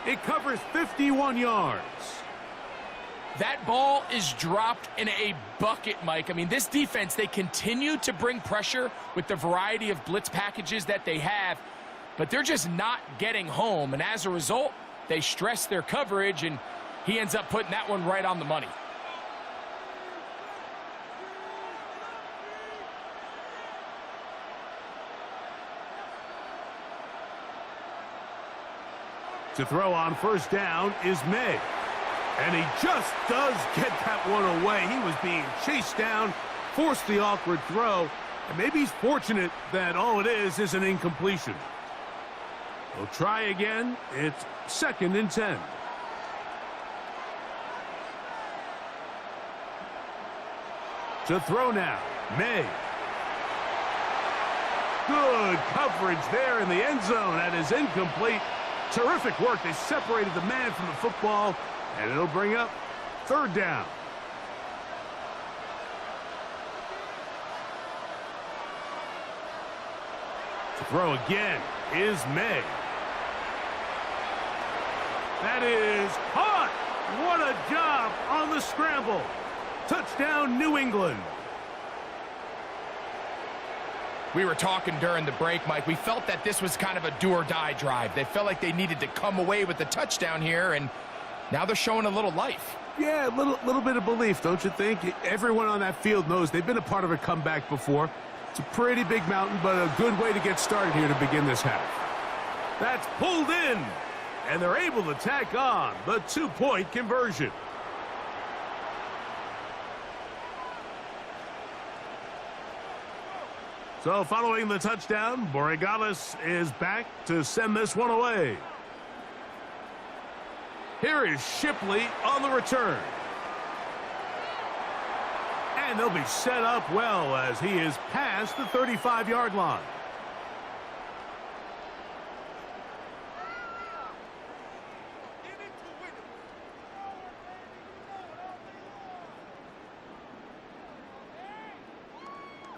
It covers 51 yards. That ball is dropped in a bucket, Mike. I mean, this defense, they continue to bring pressure with the variety of blitz packages that they have, but they're just not getting home. And as a result, they stress their coverage, and he ends up putting that one right on the money. To throw on 1st down is May. And he just does get that one away. He was being chased down, forced the awkward throw, and maybe he's fortunate that all it is an incompletion. We'll try again. It's 2nd and 10. To throw now, May. Good coverage there in the end zone. That is incomplete. Terrific work. They separated the man from the football. And it'll bring up 3rd down. To throw again is May. That is caught. What a job on the scramble. Touchdown, New England. We were talking during the break, Mike. We felt that this was kind of a do-or-die drive. They felt like they needed to come away with the touchdown here, and now they're showing a little life. Yeah, a little bit of belief, don't you think? Everyone on that field knows they've been a part of a comeback before. It's a pretty big mountain, but a good way to get started here to begin this half. That's pulled in, and they're able to tack on the 2-point conversion. So following the touchdown, Borregales is back to send this one away. Here is Shipley on the return. And they'll be set up well as he is past the 35-yard line.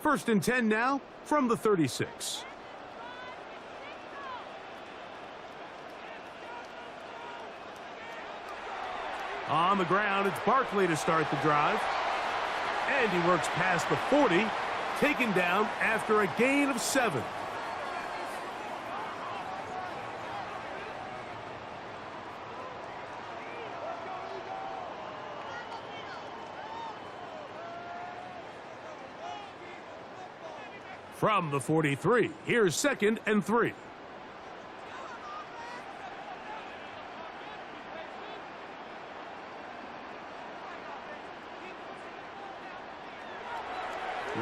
First and 10 now from the 36. On the ground, it's Barkley to start the drive. And he works past the 40, taken down after a gain of 7. From the 43, here's 2nd and 3.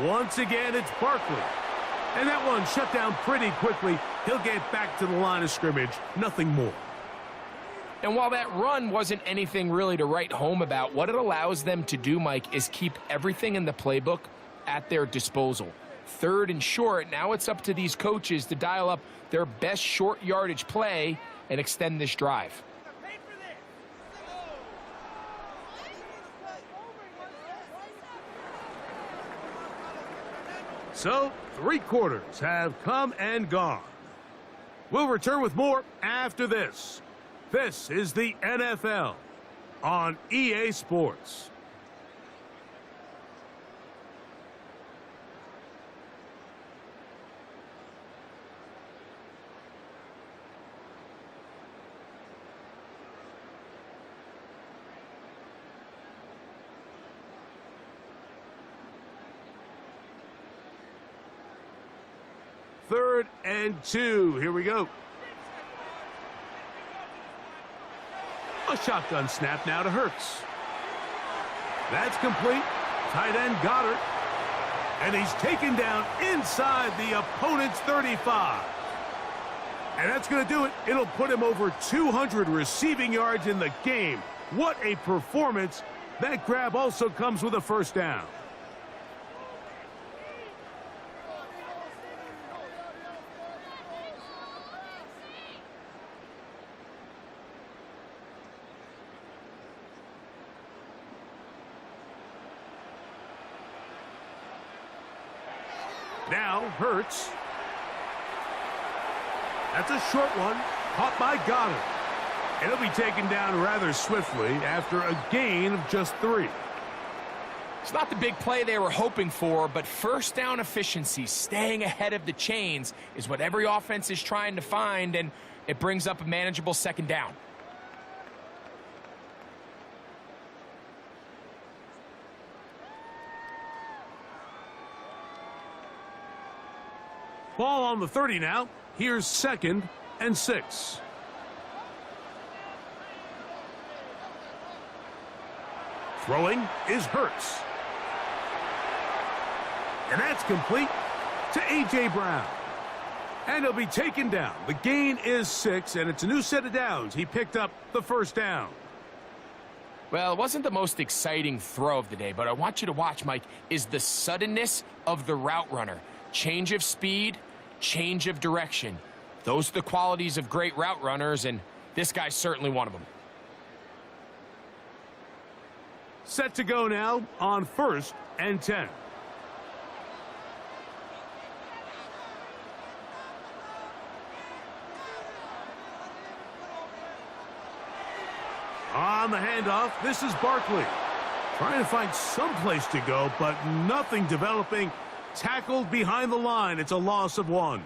Once again, it's Barkley. And that one shut down pretty quickly. He'll get back to the line of scrimmage. Nothing more. And while that run wasn't anything really to write home about, what it allows them to do, Mike, is keep everything in the playbook at their disposal. 3rd and short, now it's up to these coaches to dial up their best short yardage play and extend this drive. So, 3 quarters have come and gone. We'll return with more after this. This is the NFL on EA Sports. Third and 2. Here we go. A shotgun snap now to Hurts. That's complete. Tight end Goddard. And he's taken down inside the opponent's 35. And that's going to do it. It'll put him over 200 receiving yards in the game. What a performance. That grab also comes with a first down. Now Hurts. That's a short one, caught by Goddard. And it'll be taken down rather swiftly after a gain of just 3. It's not the big play they were hoping for, but first down efficiency, staying ahead of the chains, is what every offense is trying to find, and it brings up a manageable second down. Ball on the 30 now. Here's 2nd and 6. Throwing is Hurts. And that's complete to A.J. Brown. And he'll be taken down. The gain is 6, and it's a new set of downs. He picked up the first down. Well, it wasn't the most exciting throw of the day, but I want you to watch, Mike, is the suddenness of the route runner. Change of speed, change of direction. Those are the qualities of great route runners, and this guy's certainly one of them. Set to go now on 1st and 10. On the handoff, this is Barkley. Trying to find some place to go, but nothing developing. Tackled behind the line. It's a loss of 1.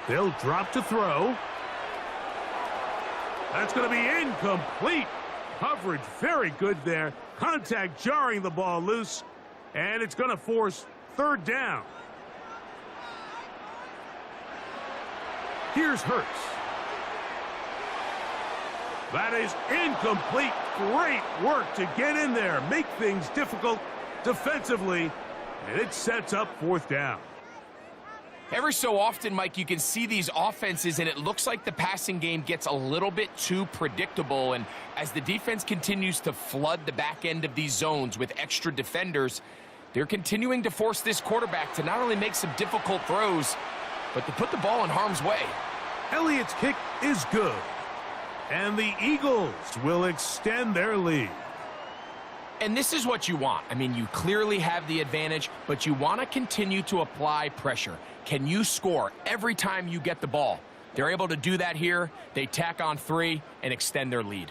They'll drop to throw. That's going to be incomplete. Coverage very good there. Contact jarring the ball loose. And it's going to force 3rd down. Here's Hurts. That is incomplete. Great work to get in there, make things difficult defensively, and it sets up 4th down. Every so often, Mike, you can see these offenses, and it looks like the passing game gets a little bit too predictable. And as the defense continues to flood the back end of these zones with extra defenders, they're continuing to force this quarterback to not only make some difficult throws, but to put the ball in harm's way. Elliott's kick is good. And the Eagles will extend their lead. And this is what you want. I mean, you clearly have the advantage, but you want to continue to apply pressure. Can you score every time you get the ball? They're able to do that here. They tack on 3 and extend their lead.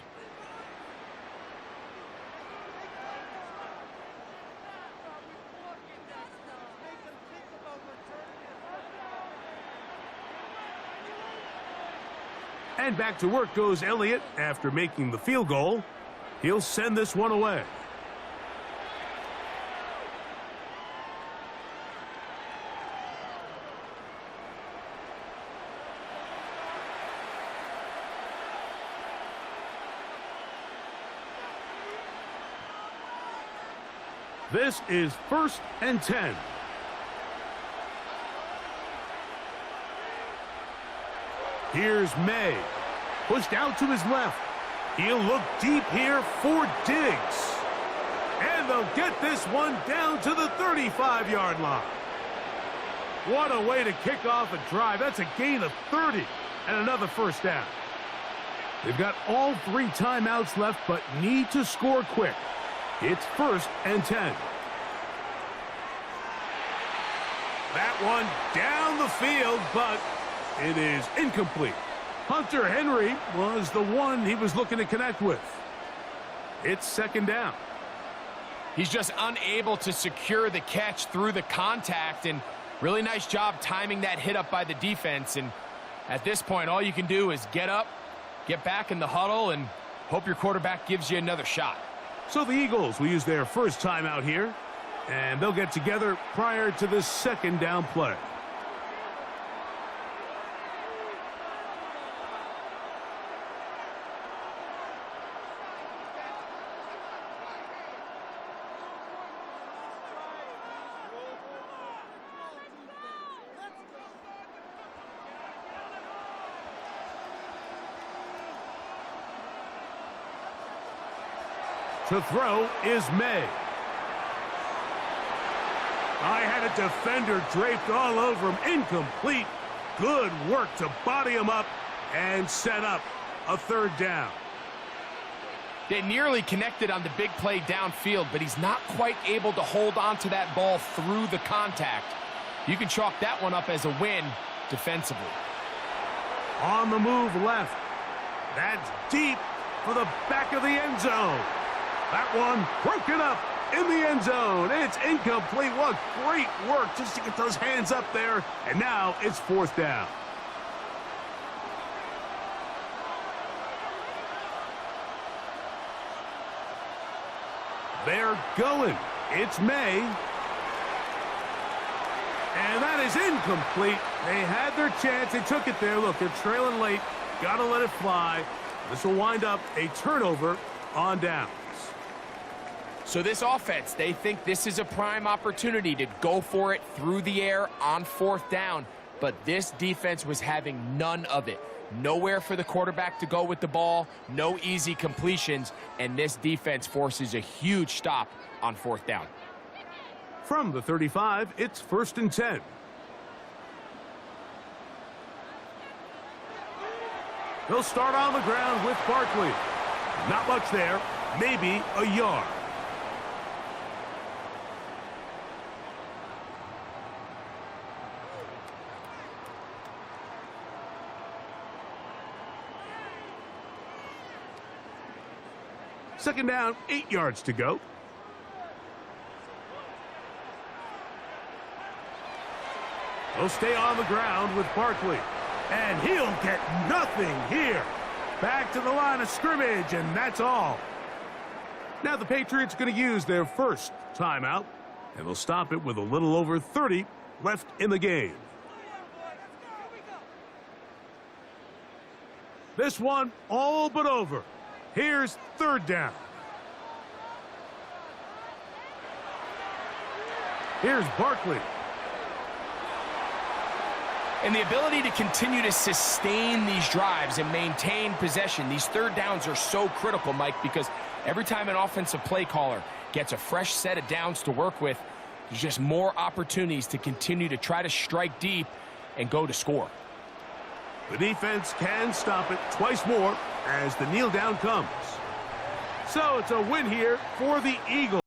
And back to work goes Elliott after making the field goal. He'll send this one away. This is 1st and 10. Here's May. Pushed out to his left. He'll look deep here for Diggs. And they'll get this one down to the 35-yard line. What a way to kick off a drive. That's a gain of 30 and another first down. They've got all 3 timeouts left, but need to score quick. It's 1st and 10. That one down the field, but it is incomplete. Hunter Henry was the one he was looking to connect with. It's 2nd down. He's just unable to secure the catch through the contact, and really nice job timing that hit up by the defense. And at this point, all you can do is get up, get back in the huddle, and hope your quarterback gives you another shot. So the Eagles will use their first timeout here, and they'll get together prior to this 2nd down play. To throw is May. I had a defender draped all over him. Incomplete. Good work to body him up and set up a 3rd down. They nearly connected on the big play downfield, but he's not quite able to hold on to that ball through the contact. You can chalk that one up as a win defensively. On the move left. That's deep for the back of the end zone. That one broken up in the end zone. It's incomplete. What great work just to get those hands up there. And now it's 4th down. They're going. It's May. And that is incomplete. They had their chance. They took it there. Look, they're trailing late. Got to let it fly. This will wind up a turnover on downs. So this offense, they think this is a prime opportunity to go for it through the air on 4th down. But this defense was having none of it. Nowhere for the quarterback to go with the ball, no easy completions, and this defense forces a huge stop on 4th down. From the 35, it's 1st and 10. They'll start on the ground with Barkley. Not much there, maybe a yard. Second down, 8 yards to go. They'll stay on the ground with Barkley. And he'll get nothing here. Back to the line of scrimmage, and that's all. Now the Patriots are going to use their first timeout, and they'll stop it with a little over 30 left in the game. This one all but over. Here's 3rd down. Here's Barkley. And the ability to continue to sustain these drives and maintain possession, these 3rd downs are so critical, Mike, because every time an offensive play caller gets a fresh set of downs to work with, there's just more opportunities to continue to try to strike deep and go to score. The defense can stop it twice more as the kneel down comes. So it's a win here for the Eagles.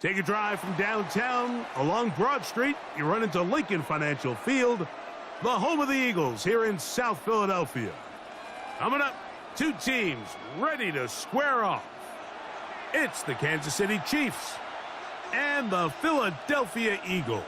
Take a drive from downtown along Broad Street. You run into Lincoln Financial Field, the home of the Eagles here in South Philadelphia. Coming up, two teams ready to square off. It's the Kansas City Chiefs and the Philadelphia Eagles.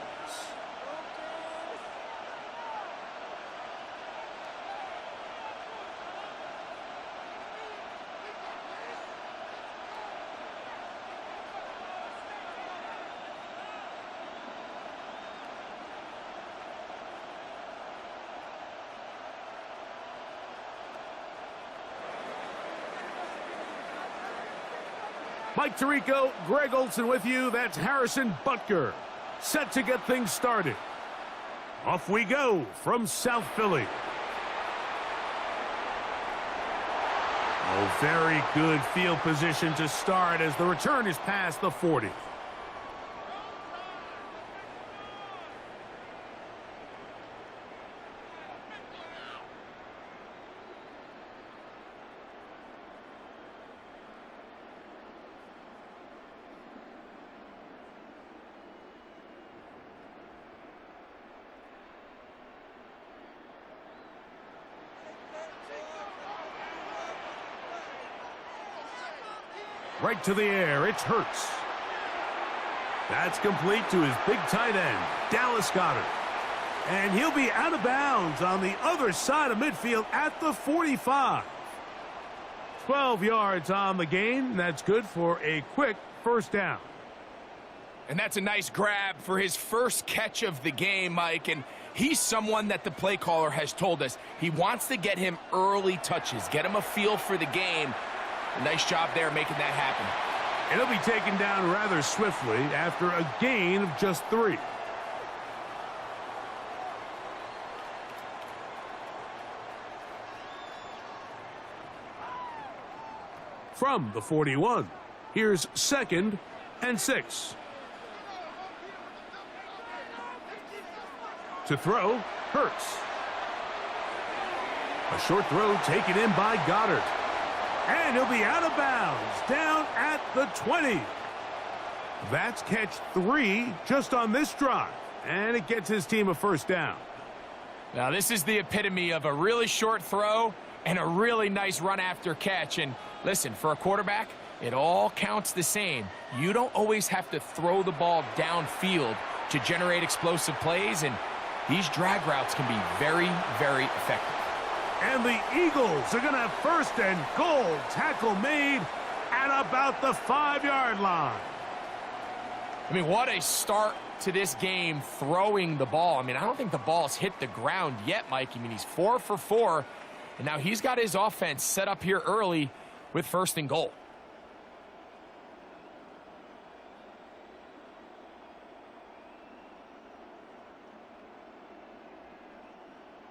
Mike Tirico, Greg Olson with you. That's Harrison Butker, set to get things started. Off we go from South Philly. Oh, very good field position to start as the return is past the 40. Right to the air, it's Hurts. That's complete to his big tight end, Dallas Goedert. And he'll be out of bounds on the other side of midfield at the 45. 12 yards on the gain. That's good for a quick first down. And that's a nice grab for his first catch of the game, Mike. And he's someone that the play caller has told us he wants to get him early touches, get him a feel for the game. A nice job there making that happen. And he'll be taken down rather swiftly after a gain of just 3. From the 41, here's 2nd and 6. To throw, Hurts. A short throw taken in by Goddard. And he'll be out of bounds, down at the 20. That's catch 3 just on this drive. And it gets his team a first down. Now, this is the epitome of a really short throw and a really nice run after catch. And listen, for a quarterback, it all counts the same. You don't always have to throw the ball downfield to generate explosive plays. And these drag routes can be very, very effective. And the Eagles are going to have 1st and goal. Tackle made at about the 5-yard line. I mean, what a start to this game throwing the ball. I mean, I don't think the ball's hit the ground yet, Mike. I mean, he's 4 for 4. And now he's got his offense set up here early with 1st and goal.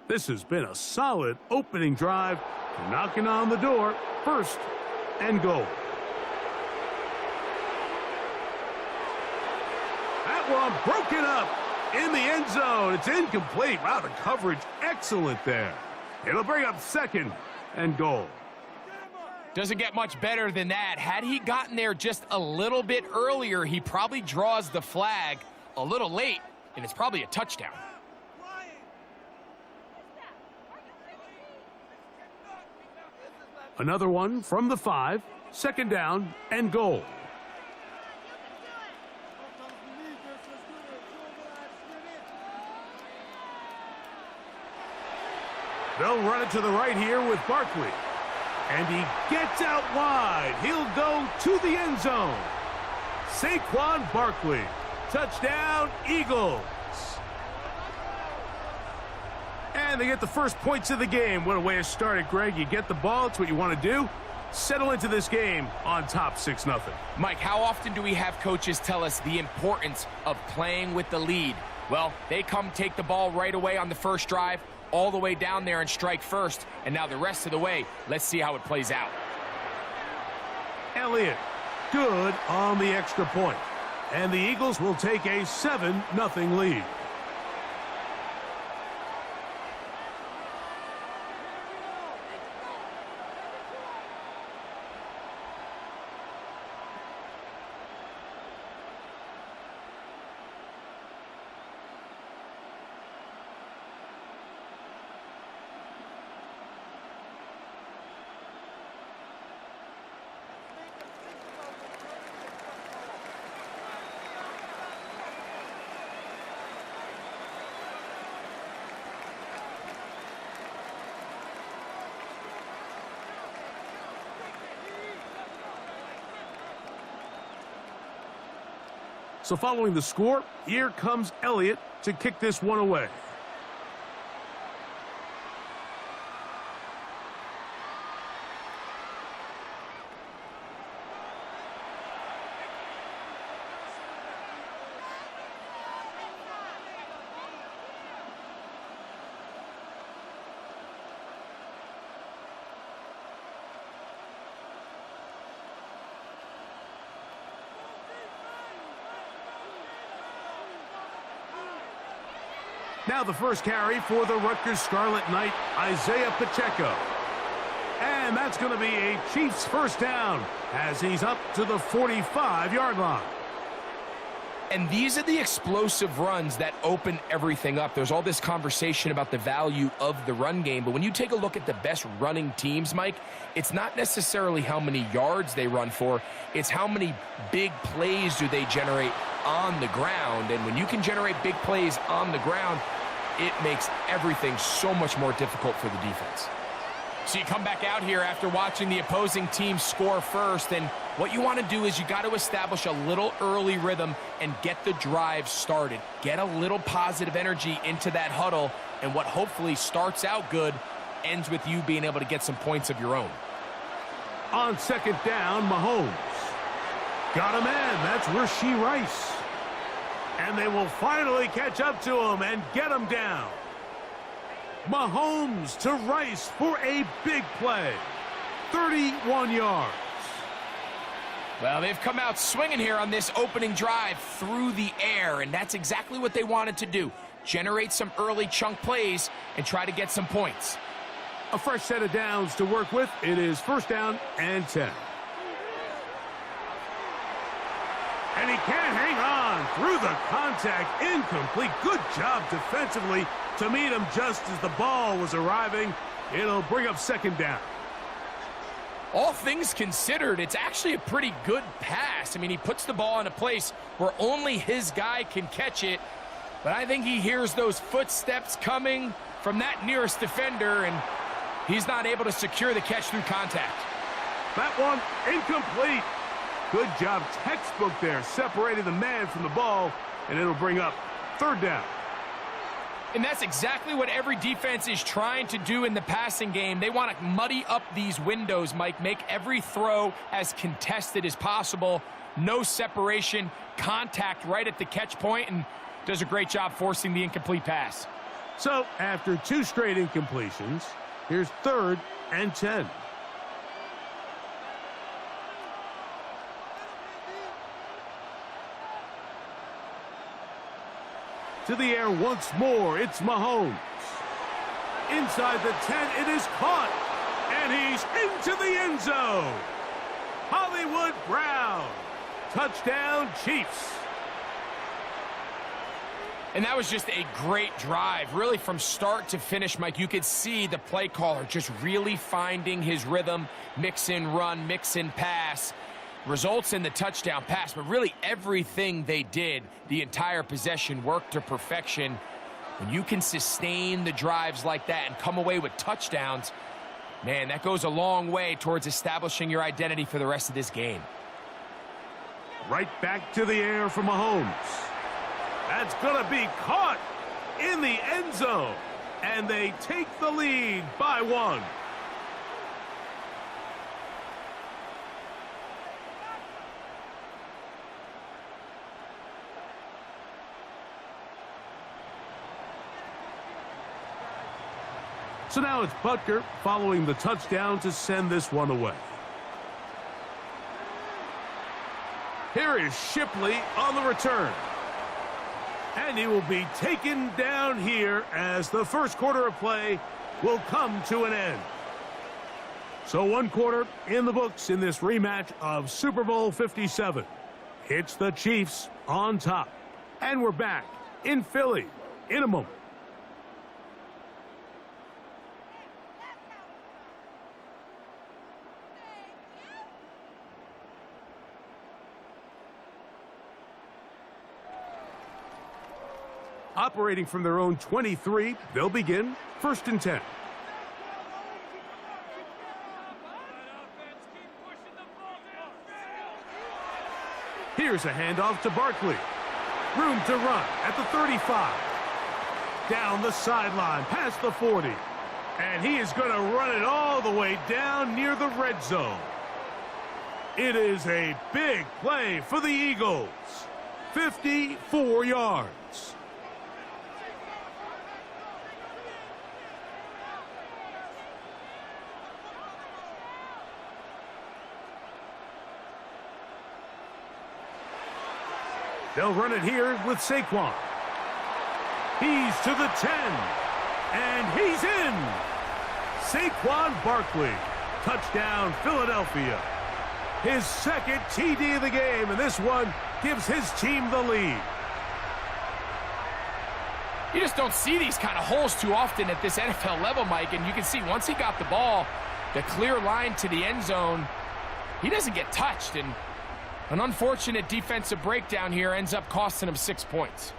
This has been a solid opening drive, knocking on the door, 1st and goal. That one broken up in the end zone. It's incomplete. Wow, the coverage excellent there. It'll bring up 2nd and goal. Doesn't get much better than that. Had he gotten there just a little bit earlier, he probably draws the flag a little late, and it's probably a touchdown. Another one from the 5, 2nd down and goal. They'll run it to the right here with Barkley. And he gets out wide. He'll go to the end zone. Saquon Barkley. Touchdown, Eagles. And they get the first points of the game. What a way to start it, Greg. You get the ball. It's what you want to do. Settle into this game on top 6-0. Mike, how often do we have coaches tell us the importance of playing with the lead? Well, they come take the ball right away on the first drive, all the way down there and strike first. And now the rest of the way, let's see how it plays out. Elliott, good on the extra point. And the Eagles will take a 7-0 lead. So following the score, here comes Elliott to kick this one away. Now the first carry for the Rutgers Scarlet Knight, Isaiah Pacheco. And that's going to be a Chiefs first down as he's up to the 45-yard line. And these are the explosive runs that open everything up. There's all this conversation about the value of the run game, but when you take a look at the best running teams, Mike, it's not necessarily how many yards they run for, it's how many big plays do they generate on the ground. And when you can generate big plays on the ground, it makes everything so much more difficult for the defense. So you come back out here after watching the opposing team score first, and what you want to do is you got to establish a little early rhythm and get the drive started. Get a little positive energy into that huddle, and what hopefully starts out good ends with you being able to get some points of your own. On second down, Mahomes. Got him in. That's Rashee Rice. And they will finally catch up to him and get him down. Mahomes to Rice for a big play. 31 yards. Well, they've come out swinging here on this opening drive through the air, and that's exactly what they wanted to do. Generate some early chunk plays and try to get some points. A fresh set of downs to work with. It is first down and 10. And he can't hang on through the contact. Incomplete. Good job defensively to meet him just as the ball was arriving. It'll bring up second down. All things considered, it's actually a pretty good pass. I mean, he puts the ball in a place where only his guy can catch it. But I think he hears those footsteps coming from that nearest defender, and he's not able to secure the catch through contact. That one incomplete. Good job, textbook there, separating the man from the ball, and it'll bring up third down. And that's exactly what every defense is trying to do in the passing game. They want to muddy up these windows, Mike, make every throw as contested as possible. No separation, contact right at the catch point, and does a great job forcing the incomplete pass. So, after two straight incompletions, here's third and 10. To the air once more, it's Mahomes. Inside the 10, it is caught. And he's into the end zone. Hollywood Brown. Touchdown, Chiefs. And that was just a great drive, really from start to finish, Mike. You could see the play caller just really finding his rhythm, mix in run, mix in pass. Results in the touchdown pass, but really everything they did, the entire possession, worked to perfection. When you can sustain the drives like that and come away with touchdowns, man, that goes a long way towards establishing your identity for the rest of this game. Right back to the air for Mahomes. That's going to be caught in the end zone. And they take the lead by one. So now it's Butker following the touchdown to send this one away. Here is Shipley on the return. And he will be taken down here as the first quarter of play will come to an end. So one quarter in the books in this rematch of Super Bowl 57. It's the Chiefs on top. And we're back in Philly in a moment. Operating from their own 23, they'll begin first and 10. Here's a handoff to Barkley. Room to run at the 35. Down the sideline, past the 40. And he is going to run it all the way down near the red zone. It is a big play for the Eagles. 54 yards. They'll run it here with Saquon. He's to the 10. And he's in. Saquon Barkley. Touchdown, Philadelphia. His second TD of the game, and this one gives his team the lead. You just don't see these kind of holes too often at this NFL level, Mike, and you can see once he got the ball, the clear line to the end zone, he doesn't get touched, and an unfortunate defensive breakdown here ends up costing him 6 points.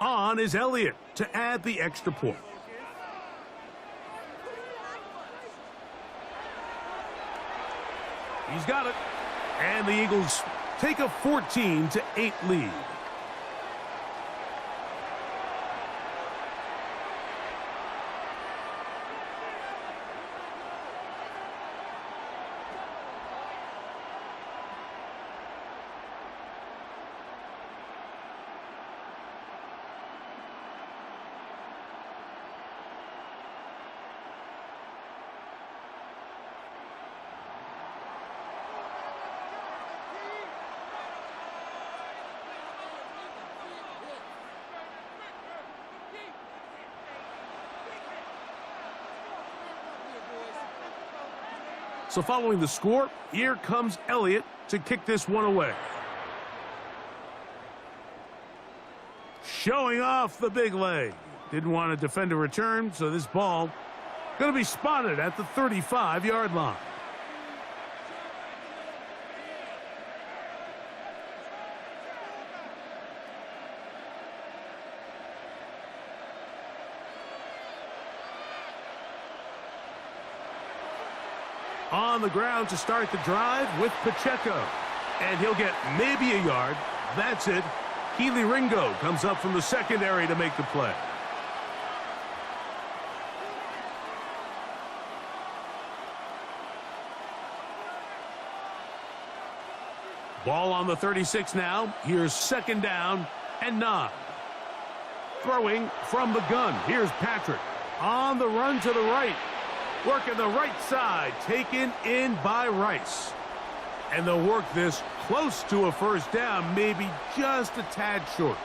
On is Elliott to add the extra point. He's got it. And the Eagles take a 14-8 lead. So following the score, here comes Elliott to kick this one away. Showing off the big leg. Didn't want to defend a return, so this ball going to be spotted at the 35-yard line. On the ground to start the drive with Pacheco. And he'll get maybe a yard. That's it. Keely Ringo comes up from the secondary to make the play. Ball on the 36 now. Here's second down and 9. Throwing from the gun. Here's Patrick. On the run to the right. Working the right side, taken in by Rice. And they'll work this close to a first down, maybe just a tad short.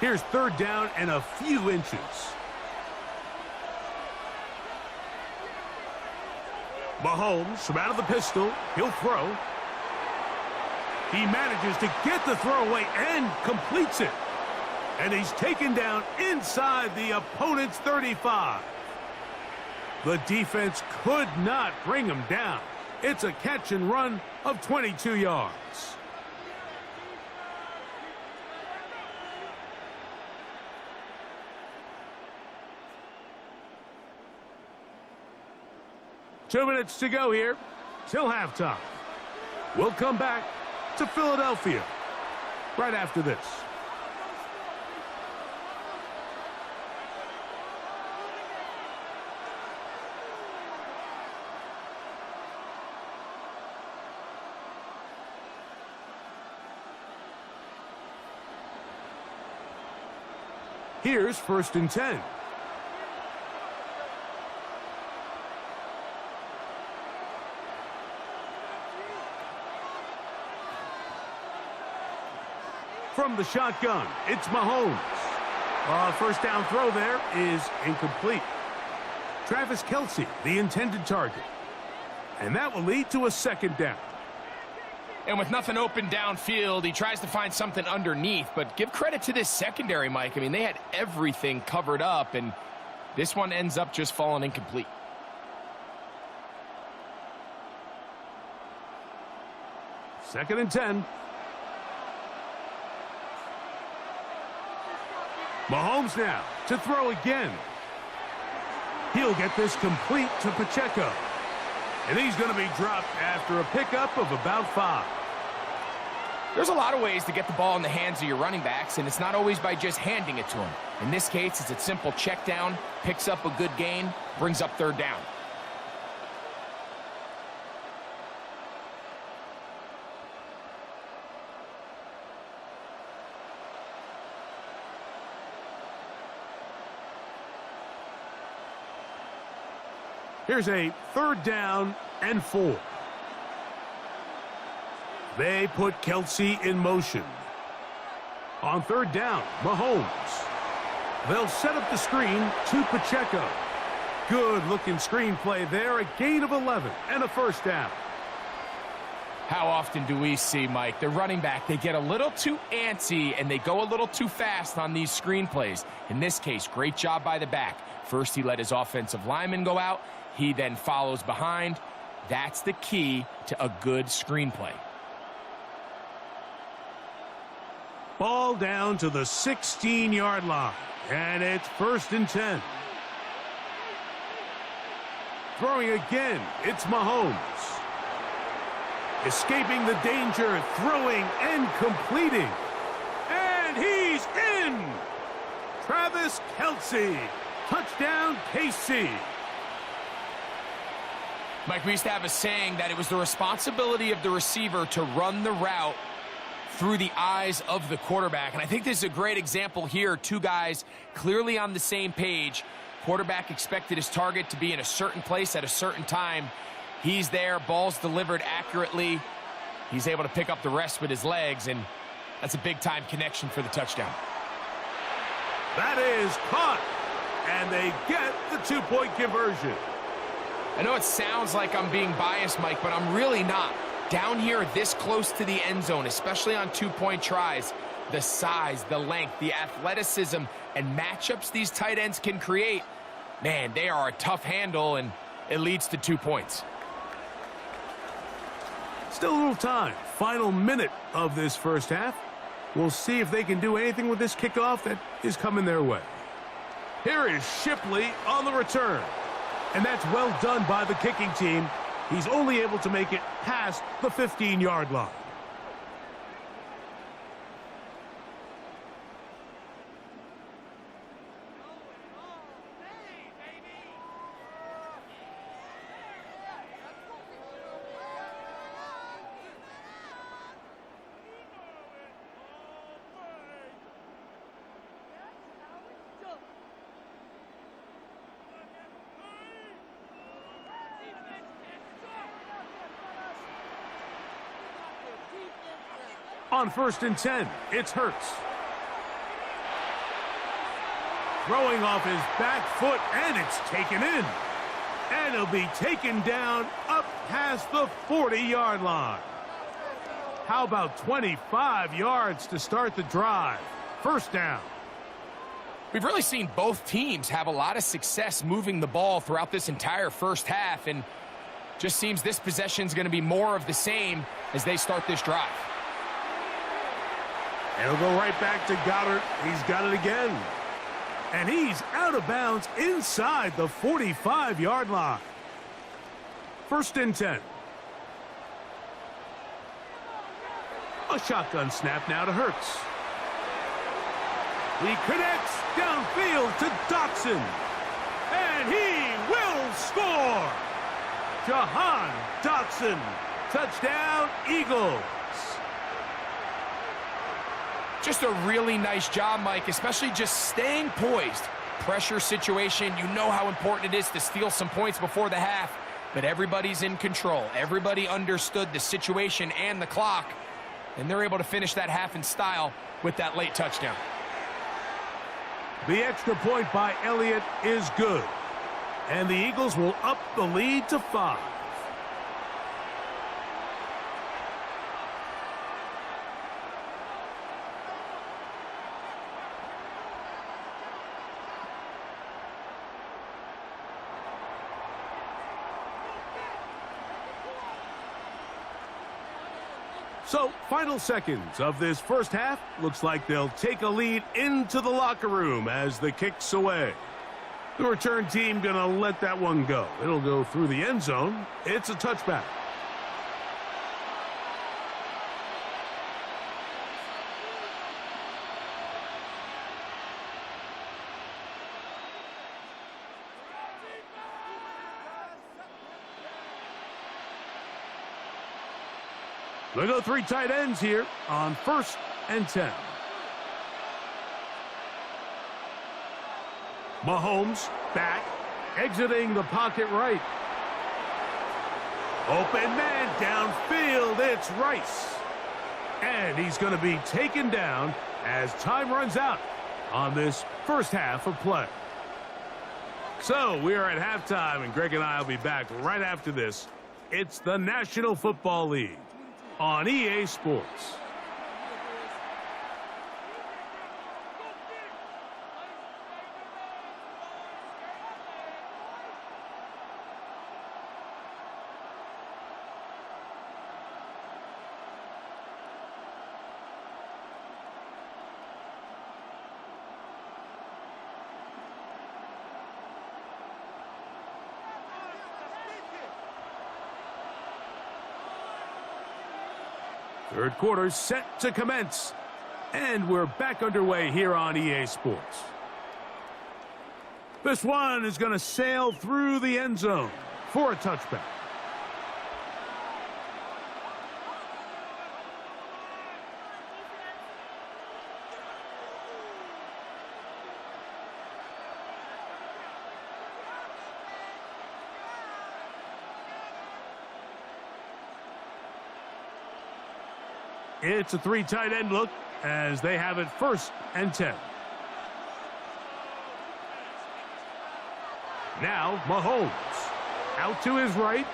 Here's third down and a few inches. Mahomes from out of the pistol. He'll throw. He manages to get the throw away and completes it. And he's taken down inside the opponent's 35. The defense could not bring him down. It's a catch and run of 22 yards. Two minutes to go here till halftime. We'll come back to Philadelphia right after this. Here's first and 10. From the shotgun, it's Mahomes. First down throw there is incomplete. Travis Kelce, the intended target. And that will lead to a second down. And with nothing open downfield, he tries to find something underneath. But give credit to this secondary, Mike. I mean, they had everything covered up, and this one ends up just falling incomplete. Second and 10. Mahomes now to throw again. He'll get this complete to Pacheco. And he's going to be dropped after a pickup of about 5. There's a lot of ways to get the ball in the hands of your running backs, and it's not always by just handing it to them. In this case, it's a simple check down, picks up a good gain, brings up 3rd down. Here's a 3rd down and 4. They put Kelsey in motion. On 3rd down, Mahomes. They'll set up the screen to Pacheco. Good-looking screen play there, a gain of 11 and a 1st down. How often do we see, Mike, the running back, they get a little too antsy and they go a little too fast on these screen plays. In this case, great job by the back. First, he let his offensive lineman go out. He then follows behind. That's the key to a good screenplay. Ball down to the 16-yard line, and it's 1st and 10. Throwing again, it's Mahomes. Escaping the danger, throwing and completing. And he's in! Travis Kelce. Touchdown, KC. Mike, we used to have a saying that it was the responsibility of the receiver to run the route through the eyes of the quarterback. And I think this is a great example here. 2 guys clearly on the same page. Quarterback expected his target to be in a certain place at a certain time. He's there, ball's delivered accurately. He's able to pick up the rest with his legs, and that's a big-time connection for the touchdown. That is caught, and they get the 2-point conversion. I know it sounds like I'm being biased, Mike, but I'm really not. Down here this close to the end zone, especially on 2-point tries, the size, the length, the athleticism, and matchups these tight ends can create, man, they are a tough handle, and it leads to 2 points. Still a little time. Final minute of this first half. We'll see if they can do anything with this kickoff that is coming their way. Here is Shipley on the return. And that's well done by the kicking team. He's only able to make it past the 15-yard line. On 1st and 10, it's Hurts. Throwing off his back foot, and it's taken in. And he'll be taken down up past the 40-yard line. How about 25 yards to start the drive? 1st down. We've really seen both teams have a lot of success moving the ball throughout this entire first half, and just seems this possession is going to be more of the same as they start this drive. And he'll go right back to Goddard. He's got it again. And he's out of bounds inside the 45-yard line. 1st and 10. A shotgun snap now to Hurts. He connects downfield to Dotson. And he will score. Jahan Dotson. Touchdown, Eagles. Just a really nice job, Mike, especially just staying poised. Pressure situation, you know how important it is to steal some points before the half, but everybody's in control. Everybody understood the situation and the clock, and they're able to finish that half in style with that late touchdown. The extra point by Elliott is good, and the Eagles will up the lead to 5. So, final seconds of this first half. Looks like they'll take a lead into the locker room as the kick's away. The return team going to let that one go. It'll go through the end zone. It's a touchback. They go 3 tight ends here on 1st and 10. Mahomes back, exiting the pocket right. Open man downfield, it's Rice. And he's going to be taken down as time runs out on this first half of play. So we are at halftime, and Greg and I will be back right after this. It's the National Football League on EA Sports. Third quarter set to commence, and we're back underway here on EA Sports. This one is going to sail through the end zone for a touchback. It's a 3 tight end look as they have it 1st and 10. Now Mahomes out to his right.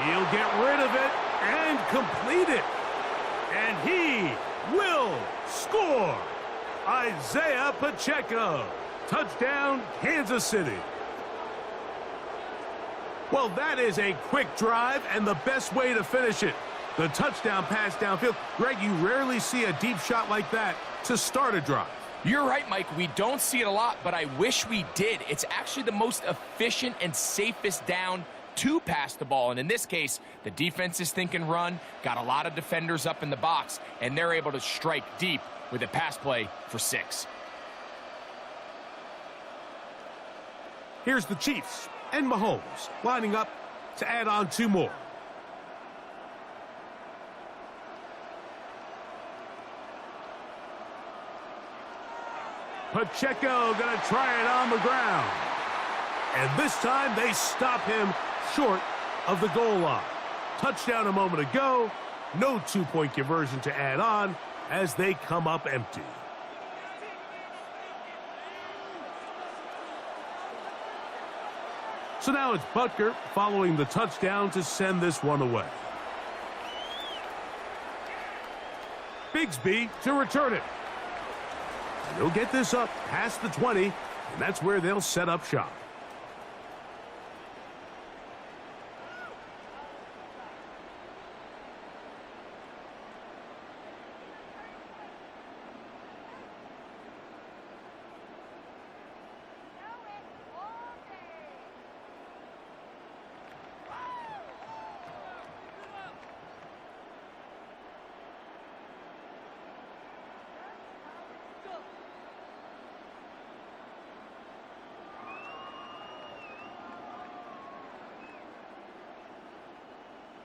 He'll get rid of it and complete it. And he will score. Isaiah Pacheco. Touchdown, Kansas City. Well, that is a quick drive and the best way to finish it. The touchdown pass downfield. Greg, you rarely see a deep shot like that to start a drive. You're right, Mike. We don't see it a lot, but I wish we did. It's actually the most efficient and safest down to pass the ball. And in this case, the defense is thinking run, got a lot of defenders up in the box, and they're able to strike deep with a pass play for 6. Here's the Chiefs and Mahomes lining up to add on 2 more. Pacheco going to try it on the ground. And this time they stop him short of the goal line. Touchdown a moment ago. No 2-point conversion to add on as they come up empty. So now it's Butker following the touchdown to send this one away. Bigsby to return it. They'll get this up past the 20, and that's where they'll set up shop.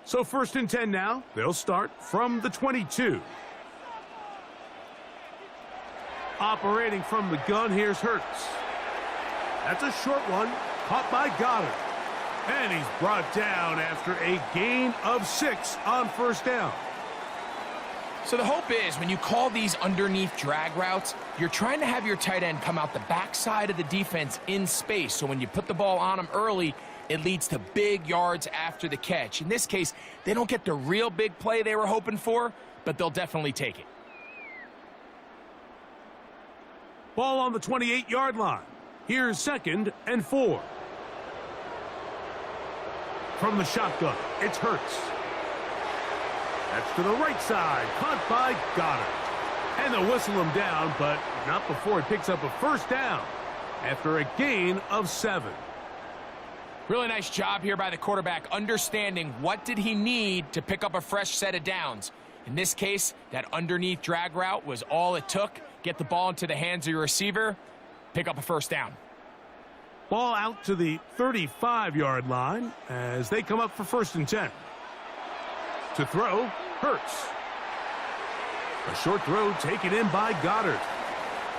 So 1st and 10 now. They'll start from the 22. Operating from the gun, here's Hurts. That's a short one, caught by Goddard. And he's brought down after a gain of 6 on 1st down. So the hope is when you call these underneath drag routes, you're trying to have your tight end come out the backside of the defense in space. So when you put the ball on him early, it leads to big yards after the catch. In this case, they don't get the real big play they were hoping for, but they'll definitely take it. Ball on the 28-yard line. Here's 2nd and 4. From the shotgun, it's Hurts. That's to the right side, caught by Goddard. And they'll whistle him down, but not before he picks up a 1st down after a gain of 7. Really nice job here by the quarterback, understanding what did he need to pick up a fresh set of downs. In this case, that underneath drag route was all it took. Get the ball into the hands of your receiver, pick up a first down. Ball out to the 35-yard line as they come up for 1st and 10. To throw, Hurts. A short throw taken in by Goddard.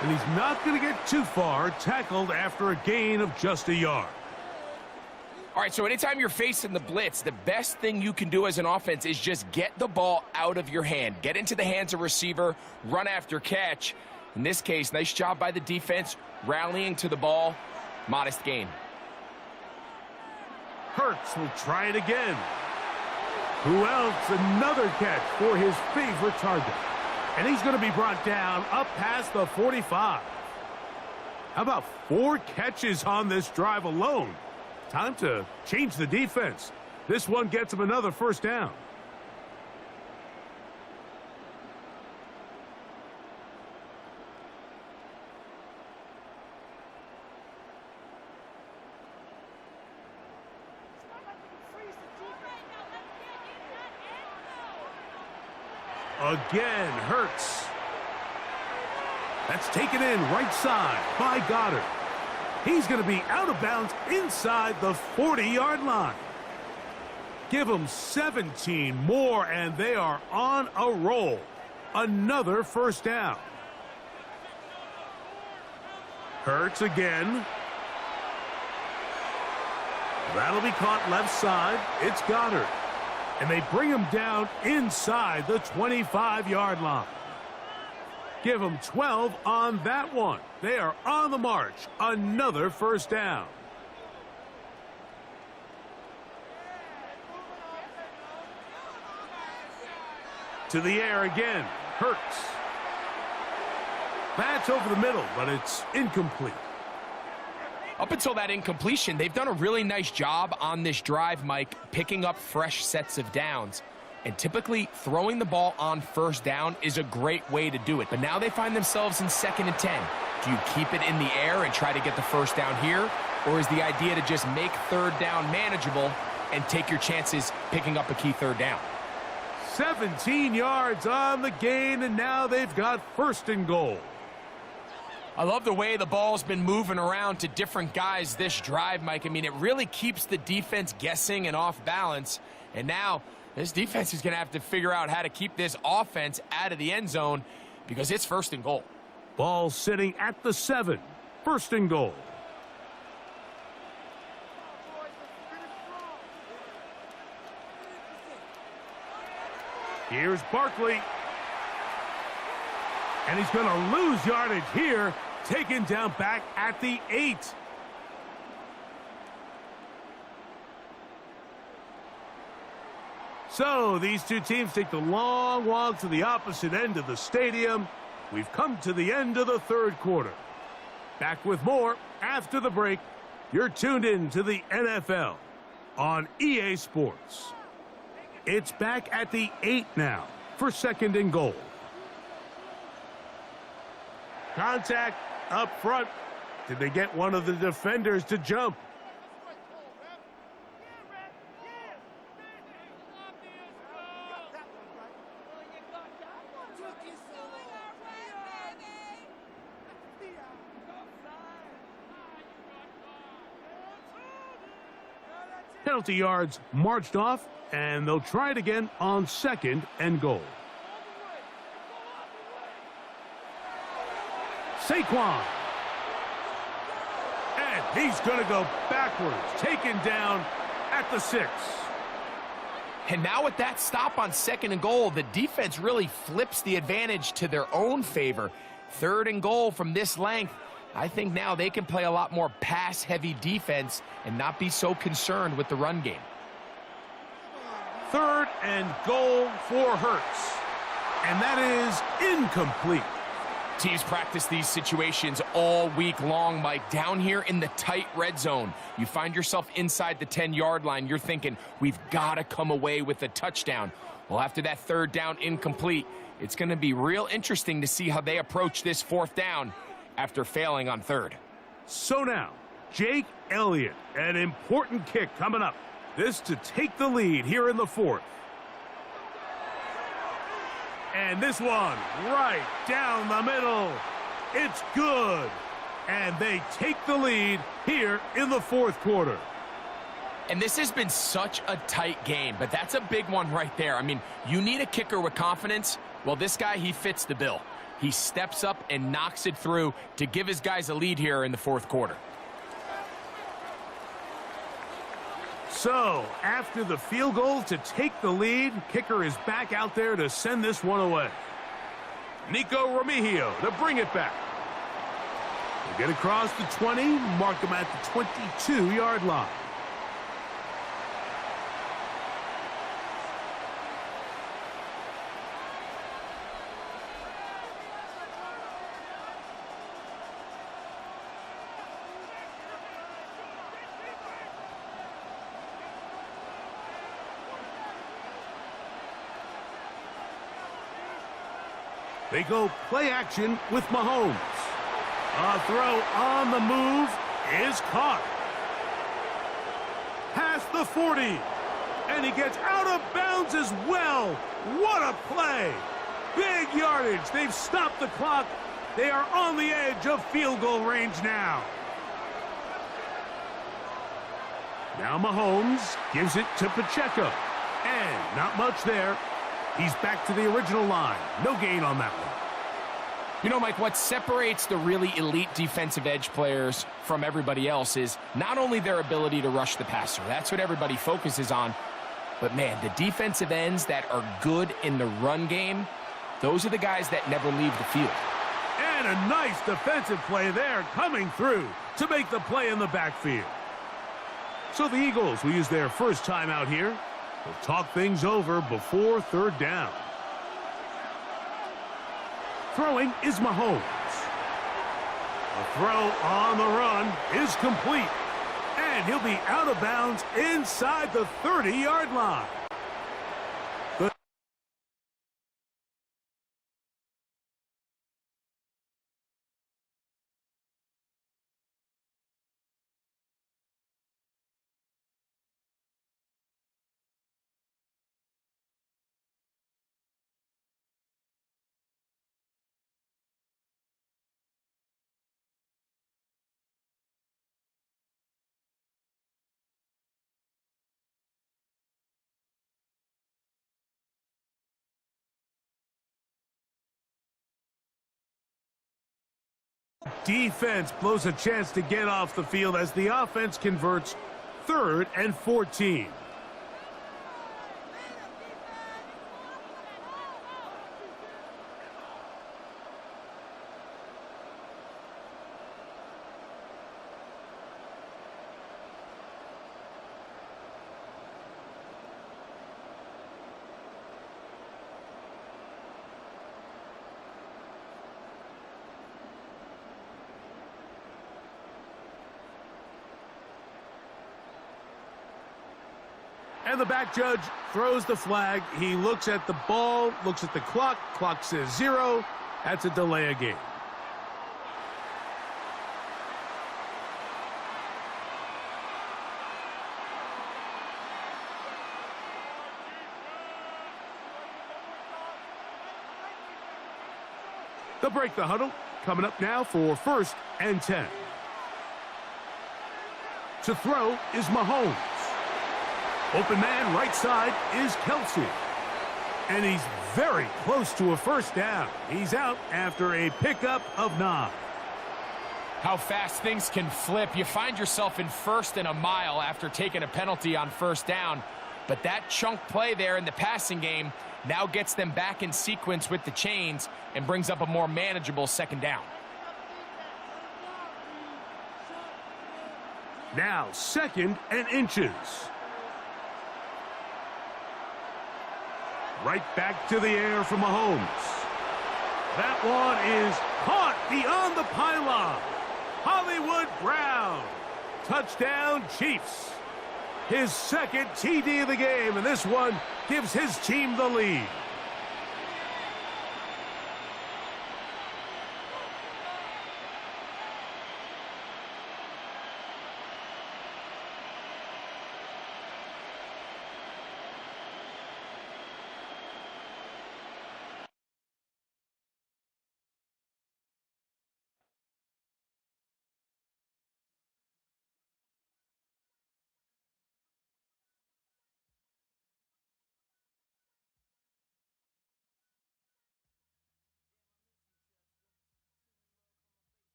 And he's not going to get too far, tackled after a gain of just a yard. All right, so anytime you're facing the blitz, the best thing you can do as an offense is just get the ball out of your hand. Get into the hands of receiver, run after catch. In this case, nice job by the defense, rallying to the ball. Modest gain. Hurts will try it again. Who else? Another catch for his favorite target. And he's going to be brought down up past the 45. How about 4 catches on this drive alone? Time to change the defense. This one gets him another first down. Again, Hurts. That's taken in right side by Goddard. He's going to be out of bounds inside the 40-yard line. Give them 17 more, and they are on a roll. Another first down. Hurts again. That'll be caught left side. It's Goddard. And they bring him down inside the 25-yard line. Give them 12 on that one. They are on the march. Another first down. To the air again. Hurts. That's over the middle, but it's incomplete. Up until that incompletion, they've done a really nice job on this drive, Mike, picking up fresh sets of downs. And typically, throwing the ball on first down is a great way to do it. But now they find themselves in 2nd and 10. Do you keep it in the air and try to get the first down here? Or is the idea to just make 3rd down manageable and take your chances picking up a key 3rd down? 17 yards on the gain, and now they've got 1st and goal. I love the way the ball's been moving around to different guys this drive, Mike. I mean, it really keeps the defense guessing and off balance. And now this defense is going to have to figure out how to keep this offense out of the end zone because it's 1st and goal. Ball sitting at the 7. 1st and goal. Here's Barkley. And he's going to lose yardage here, taken down back at the 8. So these two teams take the long walk to the opposite end of the stadium. We've come to the end of the 3rd quarter. Back with more after the break. You're tuned in to the NFL on EA Sports. It's back at the 8 now for 2nd and goal. Contact up front. Did they get one of the defenders to jump? Penalty yards marched off, and they'll try it again on 2nd and goal. Saquon. And he's going to go backwards, taken down at the 6. And now with that stop on 2nd and goal, the defense really flips the advantage to their own favor. 3rd and goal from this length. I think now they can play a lot more pass-heavy defense and not be so concerned with the run game. 3rd and goal for Hurts. And that is incomplete. Teams practice these situations all week long, Mike. Down here in the tight red zone, you find yourself inside the 10-yard line. You're thinking, we've got to come away with a touchdown. Well, after that 3rd down incomplete, it's going to be real interesting to see how they approach this 4th down after failing on 3rd. So now, Jake Elliott, an important kick coming up. This to take the lead here in the fourth. And this one right down the middle. It's good. And they take the lead here in the fourth quarter. And this has been such a tight game, but that's a big one right there. I mean, you need a kicker with confidence. Well, this guy, he fits the bill. He steps up and knocks it through to give his guys a lead here in the fourth quarter. So, after the field goal to take the lead, kicker is back out there to send this one away. Nico Remigio to bring it back. They get across the 20, mark him at the 22-yard line. They go play action with Mahomes. A throw on the move is caught. Past the 40. And he gets out of bounds as well. What a play. Big yardage. They've stopped the clock. They are on the edge of field goal range now. Now Mahomes gives it to Pacheco. And not much there. He's back to the original line. No gain on that one. You know, Mike, what separates the really elite defensive edge players from everybody else is not only their ability to rush the passer. That's what everybody focuses on. But, man, the defensive ends that are good in the run game, those are the guys that never leave the field. And a nice defensive play there coming through to make the play in the backfield. So the Eagles will use their first time out here. We'll talk things over before third down. Throwing is Mahomes. A throw on the run is complete. And he'll be out of bounds inside the 30-yard line. Defense blows a chance to get off the field as the offense converts 3rd and 14. And the back judge throws the flag. He looks at the ball, looks at the clock. Clock says 0. That's a delay of game. They'll break the huddle. Coming up now for 1st and 10. To throw is Mahomes. Open man right side is Kelsey. And he's very close to a first down. He's out after a pickup of 9. How fast things can flip. You find yourself in 1st and a mile after taking a penalty on 1st down. But that chunk play there in the passing game now gets them back in sequence with the chains and brings up a more manageable 2nd down. Now 2nd and inches. Right back to the air from Mahomes. That one is caught beyond the pylon. Hollywood Brown. Touchdown, Chiefs. His 2nd TD of the game, and this one gives his team the lead.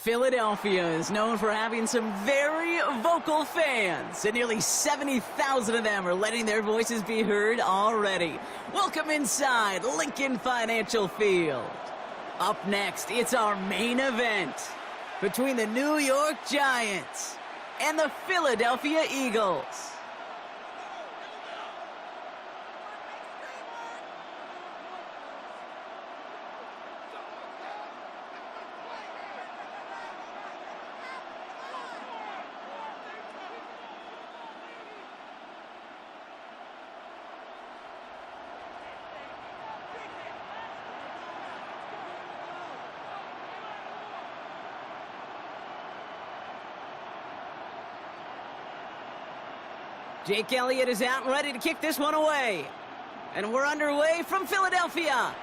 Philadelphia is known for having some very vocal fans, and nearly 70,000 of them are letting their voices be heard already. Welcome inside Lincoln Financial Field. Up next, it's our main event between the New York Giants and the Philadelphia Eagles. Jake Elliott is out and ready to kick this one away. And we're underway from Philadelphia.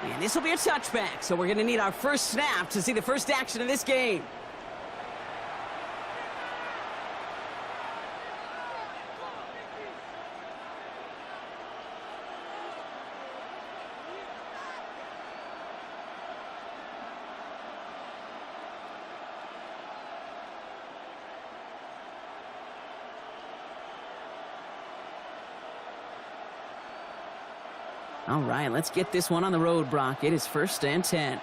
And this will be a touchback, so we're going to need our first snap to see the first action of this game. All right, let's get this one on the road, Brock. It is 1st and 10.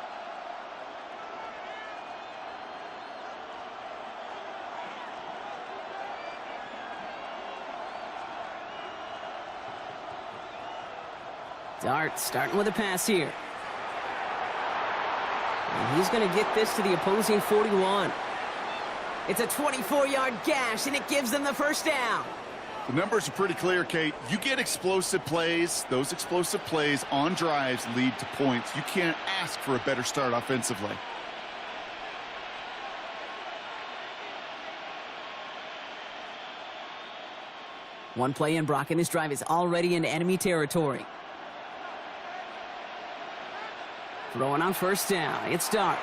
Dart starting with a pass here. And he's going to get this to the opposing 41. It's a 24-yard gash, and it gives them the first down. The numbers are pretty clear, Kate. You get explosive plays. Those explosive plays on drives lead to points. You can't ask for a better start offensively. One play in, Brock, and this drive is already in enemy territory. Throwing on first down. It's Dart.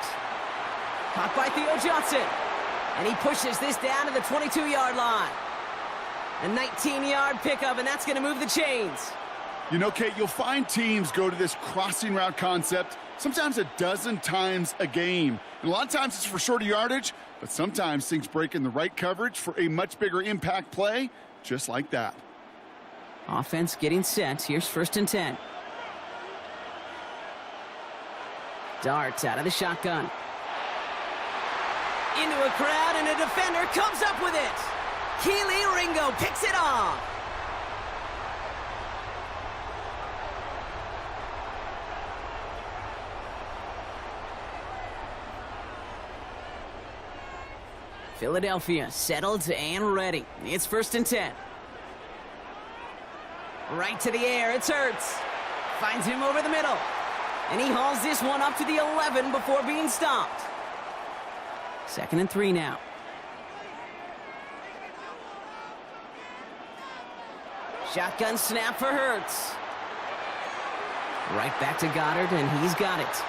Caught by Theo Johnson. And he pushes this down to the 22-yard line. A 19-yard pickup, and that's going to move the chains. You know, Kate, you'll find teams go to this crossing route concept sometimes a dozen times a game. And a lot of times it's for shorter yardage, but sometimes things break in the right coverage for a much bigger impact play, just like that. Offense getting set. Here's 1st and 10. Dart out of the shotgun. Into a crowd, and a defender comes up with it. Keely Ringo picks it off. Philadelphia settled and ready. It's 1st and 10. Right to the air. It's Hurts. Finds him over the middle. And he hauls this one up to the 11 before being stopped. 2nd and 3 now. Shotgun snap for Hurts. Right back to Goddard, and he's got it.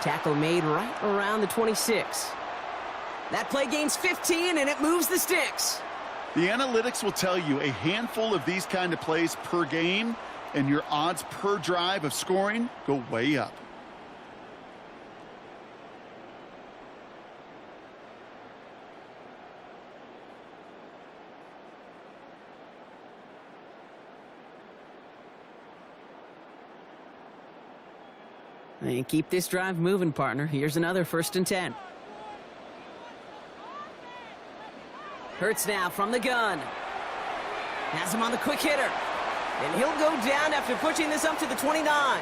Tackle made right around the 26. That play gains 15, and it moves the sticks. The analytics will tell you a handful of these kind of plays per game, and your odds per drive of scoring go way up. And keep this drive moving, partner. Here's another 1st and 10. Hurts now from the gun. Has him on the quick hitter. And he'll go down after pushing this up to the 29.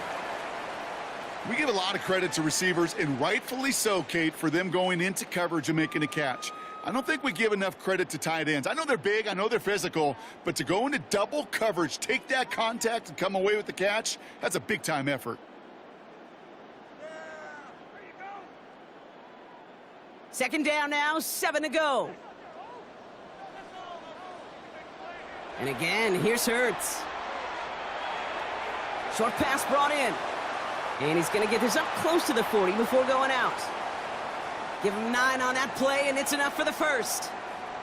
We give a lot of credit to receivers, and rightfully so, Kate, for them going into coverage and making a catch. I don't think we give enough credit to tight ends. I know they're big, I know they're physical, but to go into double coverage, take that contact, and come away with the catch, that's a big-time effort. Second down now, 7 to go. And again, here's Hurts. Short pass brought in. And he's going to get this up close to the 40 before going out. Give him 9 on that play, and it's enough for the first.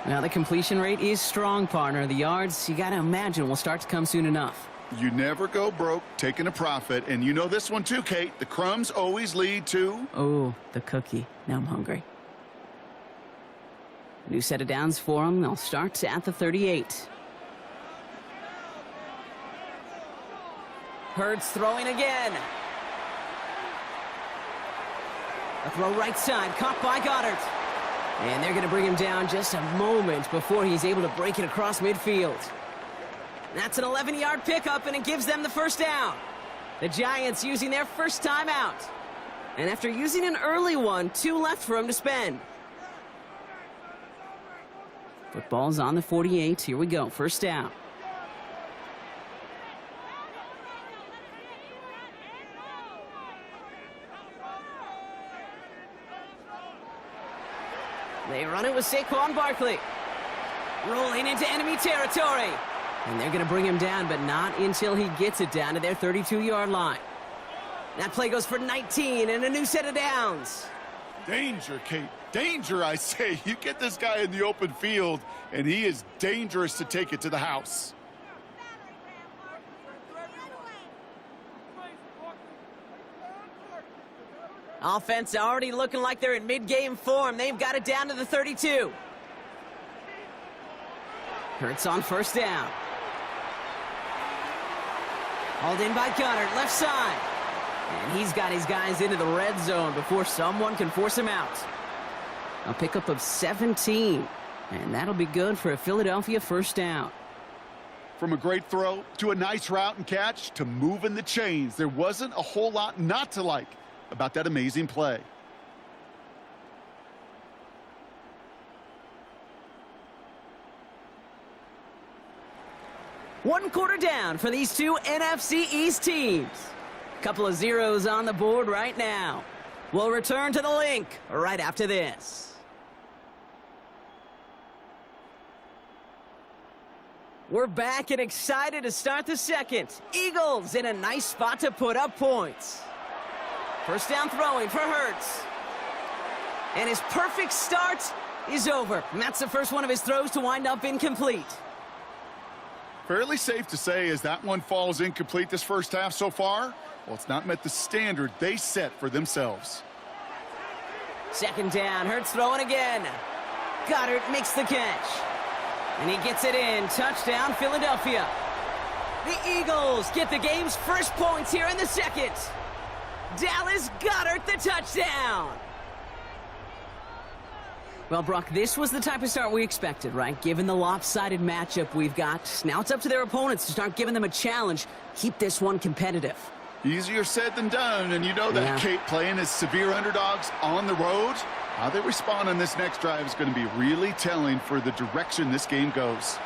Now, the completion rate is strong, partner. The yards, you got to imagine, will start to come soon enough. You never go broke taking a profit. And you know this one too, Kate. The crumbs always lead to... Oh, the cookie. Now I'm hungry. New set of downs for them. They'll start at the 38. Hurts throwing again. A throw right side, caught by Goddard. And they're going to bring him down just a moment before he's able to break it across midfield. That's an 11-yard pickup, and it gives them the first down. The Giants using their first time out. And after using an early one, 2 left for him to spend. Football's on the 48. Here we go, first down. They run it with Saquon Barkley. Rolling into enemy territory. And they're going to bring him down, but not until he gets it down to their 32-yard line. That play goes for 19 and a new set of downs. Danger, Kate. Danger, I say. You get this guy in the open field, and he is dangerous to take it to the house. Offense already looking like they're in mid-game form. They've got it down to the 32. Hurts on first down. Hauled in by Goddard, left side. And he's got his guys into the red zone before someone can force him out. A pickup of 17. And that'll be good for a Philadelphia first down. From a great throw to a nice route and catch to moving the chains, there wasn't a whole lot not to like about that amazing play. One quarter down for these two NFC East teams. Couple of zeros on the board right now. We'll return to the link right after this. We're back and excited to start the second. Eagles in a nice spot to put up points. First down throwing for Hurts. And his perfect start is over. And that's the first one of his throws to wind up incomplete. Fairly safe to say as that one falls incomplete this first half so far, well, it's not met the standard they set for themselves. Second down, Hurts throwing again. Goddard makes the catch. And he gets it in. Touchdown, Philadelphia. The Eagles get the game's first points here in the second. Dallas Goddard the touchdown. Well, Brock, this was the type of start we expected, right? Given the lopsided matchup we've got, now it's up to their opponents to start giving them a challenge. Keep this one competitive. Easier said than done, and you know that, Kate, playing as severe underdogs on the road, how they respond on this next drive is going to be really telling for the direction this game goes.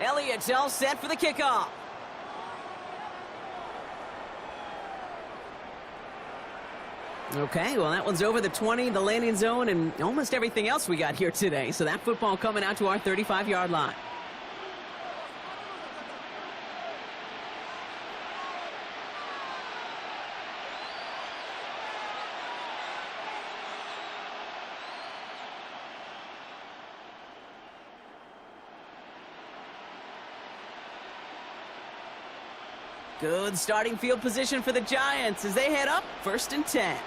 Elliott's all set for the kickoff. Okay, well, that one's over the 20, the landing zone, and almost everything else we got here today. So that football coming out to our 35-yard line. Good starting field position for the Giants as they head up 1st and 10.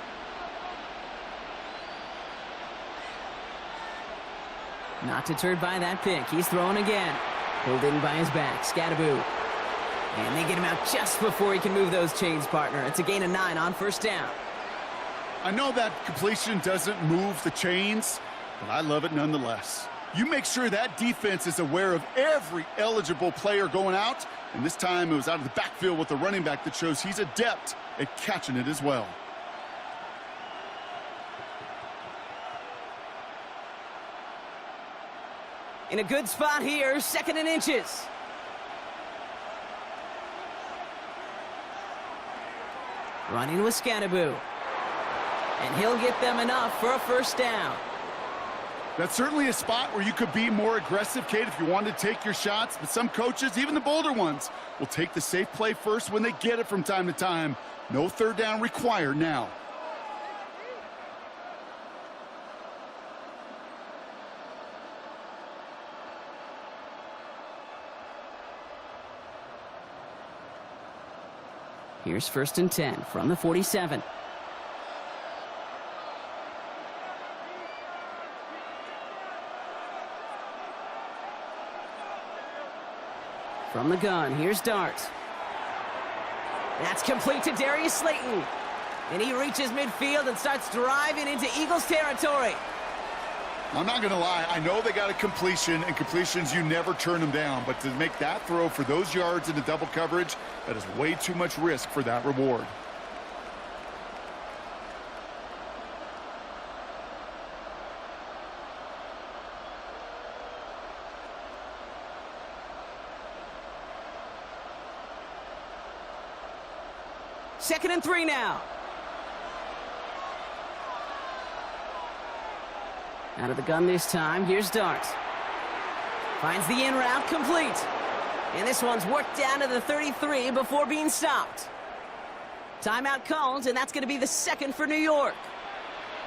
Not deterred by that pick. He's throwing again. Pulled in by his back. Scattaboo. And they get him out just before he can move those chains, partner. It's a gain of 9 on first down. I know that completion doesn't move the chains, but I love it nonetheless. You make sure that defense is aware of every eligible player going out, and this time it was out of the backfield with the running back that shows he's adept at catching it as well. In a good spot here, 2nd and inches. Running with Scattaboo. And he'll get them enough for a 1st down. That's certainly a spot where you could be more aggressive, Kate, if you wanted to take your shots. But some coaches, even the bolder ones, will take the safe play first when they get it from time to time. No 3rd down required now. Here's 1st and 10 from the 47. From the gun, here's Dart. That's complete to Darius Slayton. And he reaches midfield and starts driving into Eagles territory. I'm not going to lie. I know they got a completion, and completions, you never turn them down. But to make that throw for those yards into double coverage, that is way too much risk for that reward. Second and 3 now. Out of the gun this time, here's Dart. Finds the in route, complete. And this one's worked down to the 33 before being stopped. Timeout called, and that's going to be the 2nd for New York.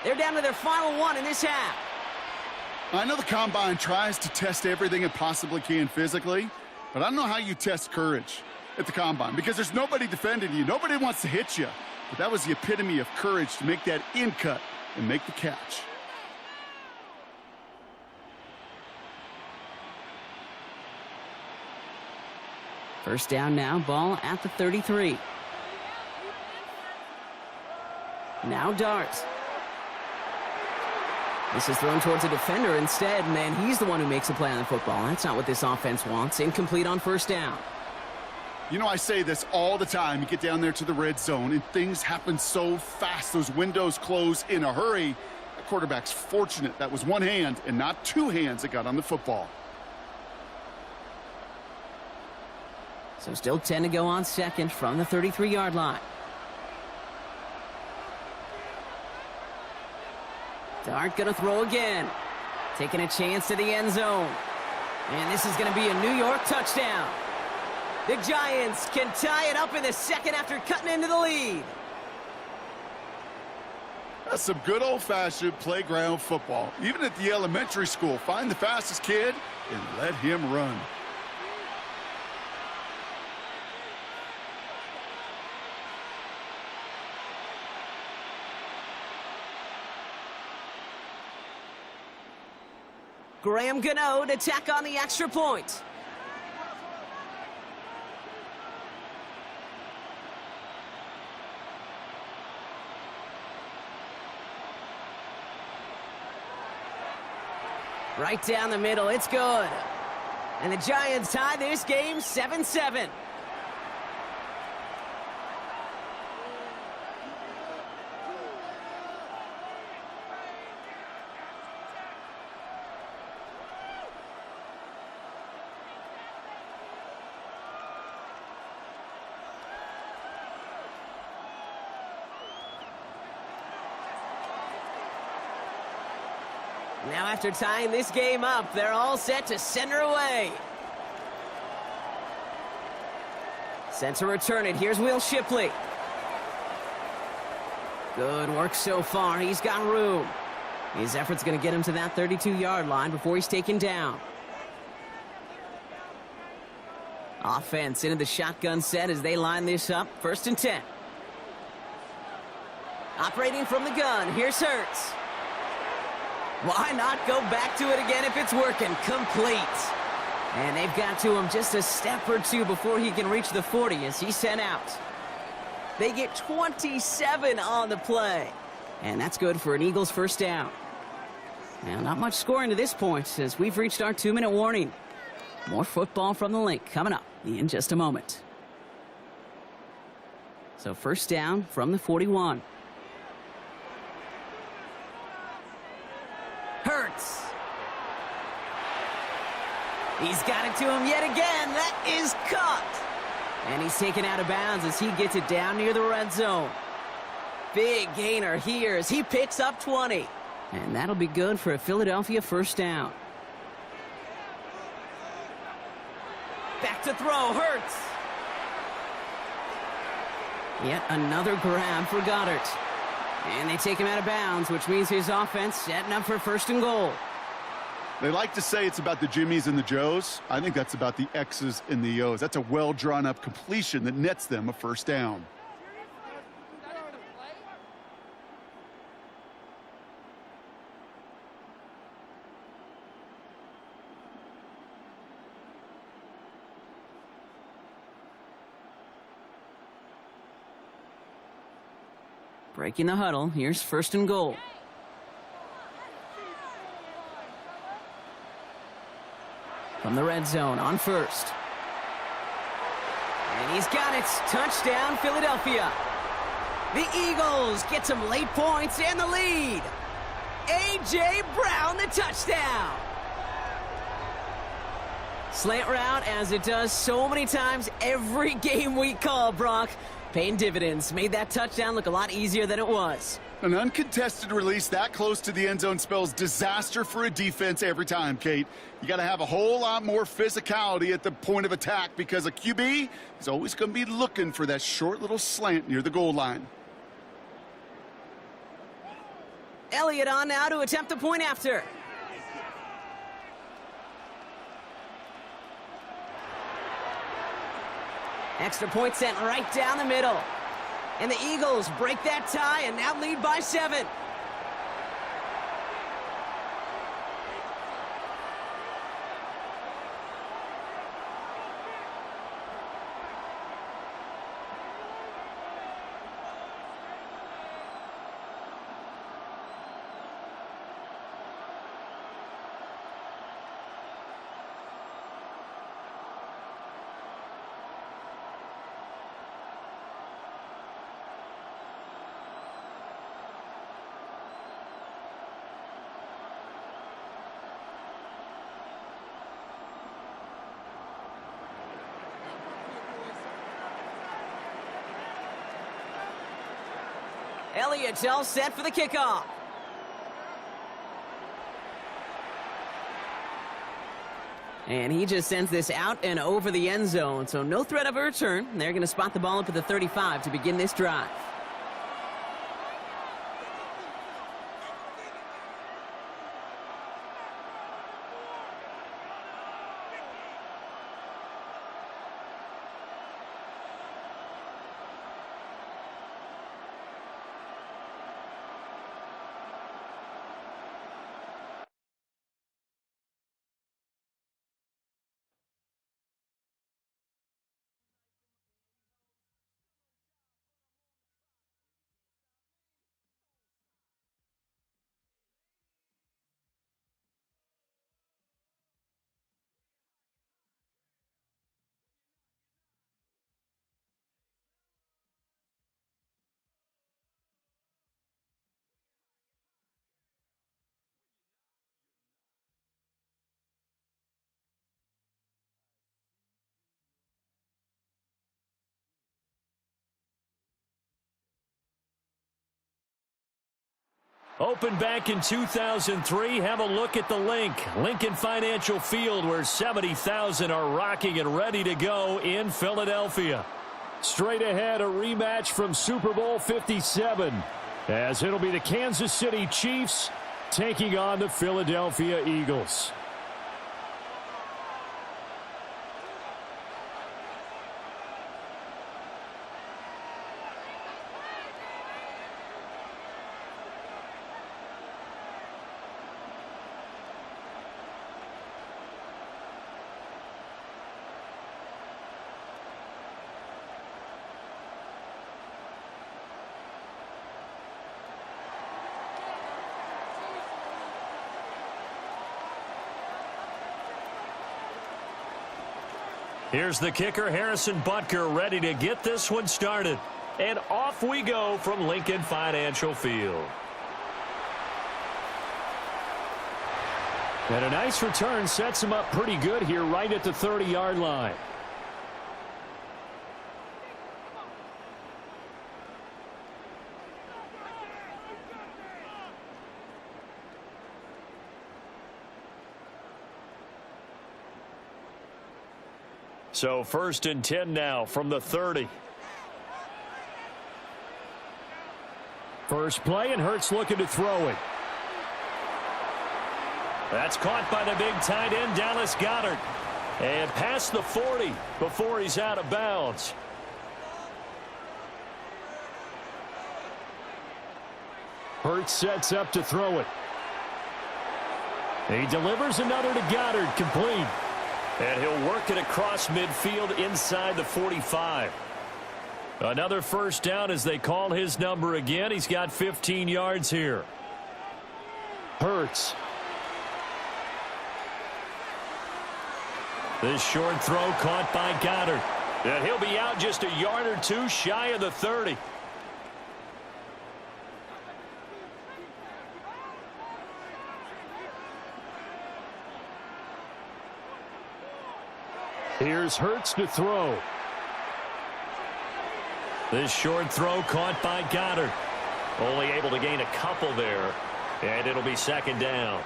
They're down to their final 1 in this half. I know the Combine tries to test everything it possibly can physically, but I don't know how you test courage at the Combine, because there's nobody defending you. Nobody wants to hit you. But that was the epitome of courage to make that in cut and make the catch. First down now, ball at the 33. Now Dart. This is thrown towards a defender instead, and then he's the one who makes a play on the football. That's not what this offense wants. Incomplete on 1st down. You know, I say this all the time. You get down there to the red zone, and things happen so fast. Those windows close in a hurry. The quarterback's fortunate that was one hand and not 2 hands that got on the football. So still 10 to go on 2nd from the 33-yard line. Dart gonna throw again. Taking a chance to the end zone. And this is gonna be a New York touchdown. The Giants can tie it up in the 2nd after cutting into the lead. That's some good old-fashioned playground football. Even at the elementary school, find the fastest kid and let him run. Graham Gano to tack on the extra point. Right down the middle, it's good. And the Giants tie this game 7-7. Now after tying this game up, they're all set to center away. Set to return it. Here's Will Shipley. Good work so far. He's got room. His effort's going to get him to that 32-yard line before he's taken down. Offense into the shotgun set as they line this up. 1st and 10. Operating from the gun. Here's Hurts. Why not go back to it again if it's working? Complete. And they've got to him just a step or two before he can reach the 40 as he's sent out. They get 27 on the play. And that's good for an Eagles 1st down. Now, not much scoring to this point as we've reached our 2-minute warning. More football from the link coming up in just a moment. So 1st down from the 41. Hurts. He's got it to him yet again. That is caught. And he's taken out of bounds as he gets it down near the red zone. Big gainer here as he picks up 20. And that'll be good for a Philadelphia first down. Back to throw, Hurts. Yet another grab for Goddard. And they take him out of bounds, which means his offense setting up for first and goal. They like to say it's about the Jimmies and the Joes. I think that's about the X's and the O's. That's a well-drawn-up completion that nets them a first down. Breaking the huddle, here's first and goal. From the red zone on first. And he's got it. Touchdown, Philadelphia. The Eagles get some late points and the lead. A.J. Brown, the touchdown. Slant route, as it does so many times every game we call, Brock. Paying dividends. Made that touchdown look a lot easier than it was. An uncontested release that close to the end zone spells disaster for a defense every time, Kate. You got to have a whole lot more physicality at the point of attack because a QB is always going to be looking for that short little slant near the goal line. Elliott on now to attempt the point after. Extra point sent right down the middle. And the Eagles break that tie and now lead by 7. Elliott all set for the kickoff. And he just sends this out and over the end zone, so no threat of a return. They're going to spot the ball up at the 35 to begin this drive. Opened back in 2003. Have a look at the link. Lincoln Financial Field, where 70,000 are rocking and ready to go in Philadelphia. Straight ahead, a rematch from Super Bowl 57, as it'll be the Kansas City Chiefs taking on the Philadelphia Eagles. Here's the kicker, Harrison Butker, ready to get this one started. And off we go from Lincoln Financial Field. And a nice return sets him up pretty good here right at the 30-yard line. So 1st and 10 now from the 30. First play, and Hurts looking to throw it. That's caught by the big tight end, Dallas Goedert. And past the 40 before he's out of bounds. Hurts sets up to throw it. He delivers another to Goedert, complete. And he'll work it across midfield inside the 45. Another first down as they call his number again. He's got 15 yards here. Hurts. This short throw caught by Goedert. And he'll be out just a yard or two shy of the 30. Here's Hurts to throw. This short throw caught by Goedert. Only able to gain a couple there. And it'll be 2nd down.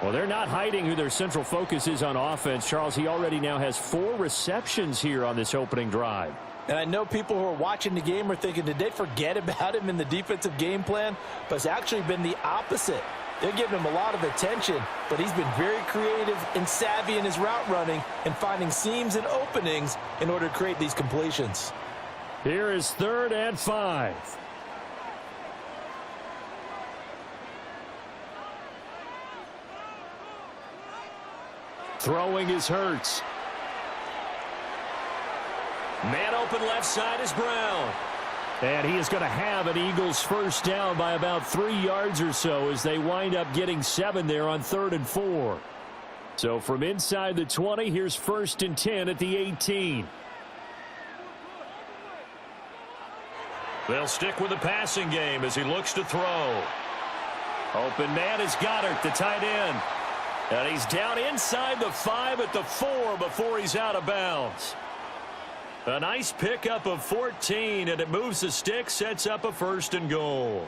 Well, they're not hiding who their central focus is on offense. Charles, he already now has 4 receptions here on this opening drive. And I know people who are watching the game are thinking, did they forget about him in the defensive game plan? But it's actually been the opposite. They're giving him a lot of attention, but he's been very creative and savvy in his route running and finding seams and openings in order to create these completions. Here is 3rd and 5. Throwing is Hurts. Man open left side is Brown. And he is going to have an Eagles first down by about 3 yards or so as they wind up getting 7 there on 3rd and 4. So from inside the 20, here's 1st and 10 at the 18. They'll stick with the passing game as he looks to throw. Open man is Goedert, the tight end. And he's down inside the 5 at the 4 before he's out of bounds. A nice pickup of 14, and it moves the stick, sets up a 1st and goal.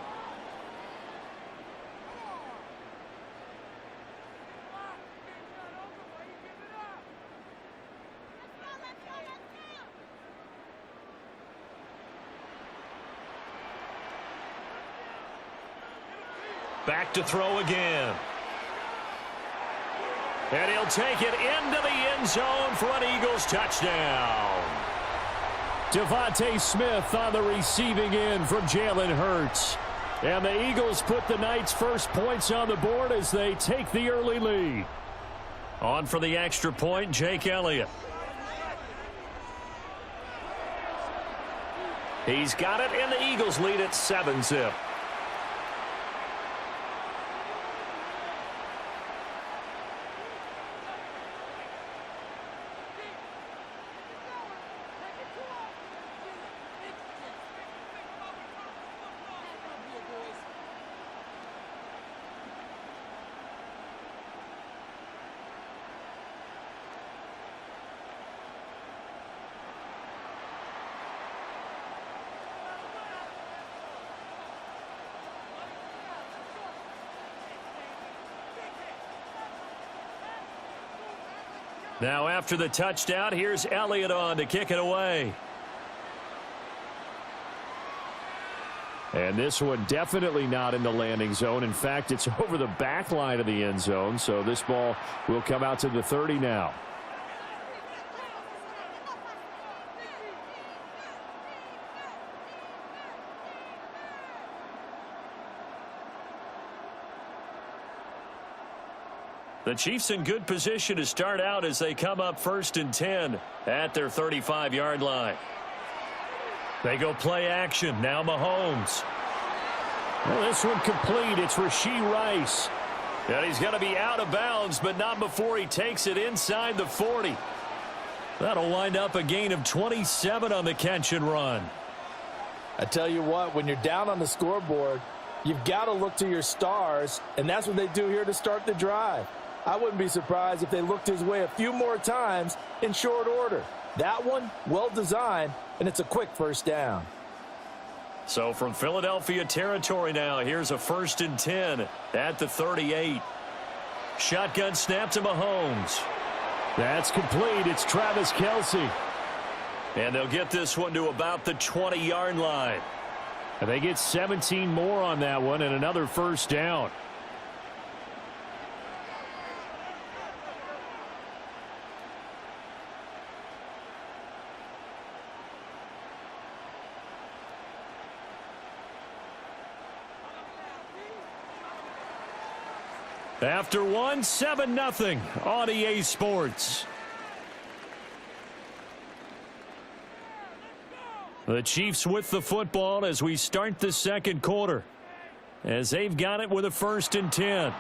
Back to throw again. And he'll take it into the end zone for an Eagles touchdown. Devontae Smith on the receiving end from Jalen Hurts. And the Eagles put the Knights' first points on the board as they take the early lead. On for the extra point, Jake Elliott. He's got it, and the Eagles lead at 7-zip. Now after the touchdown, here's Elliott on to kick it away. And this one definitely not in the landing zone. In fact, it's over the back line of the end zone. So this ball will come out to the 30 now. The Chiefs in good position to start out as they come up 1st and 10 at their 35-yard line. They go play action. Now Mahomes. Well, this one complete. It's Rashee Rice. And he's going to be out of bounds, but not before he takes it inside the 40. That'll wind up a gain of 27 on the catch and run. I tell you what, when you're down on the scoreboard, you've got to look to your stars, and that's what they do here to start the drive. I wouldn't be surprised if they looked his way a few more times in short order. That one, well designed, and it's a quick first down. So from Philadelphia territory now, here's a 1st and 10 at the 38. Shotgun snap to Mahomes. That's complete. It's Travis Kelce. And they'll get this one to about the 20-yard line. And they get 17 more on that one and another first down. After one, 7-0 on EA Sports. The Chiefs with the football as we start the second quarter, as they've got it with a 1st and 10.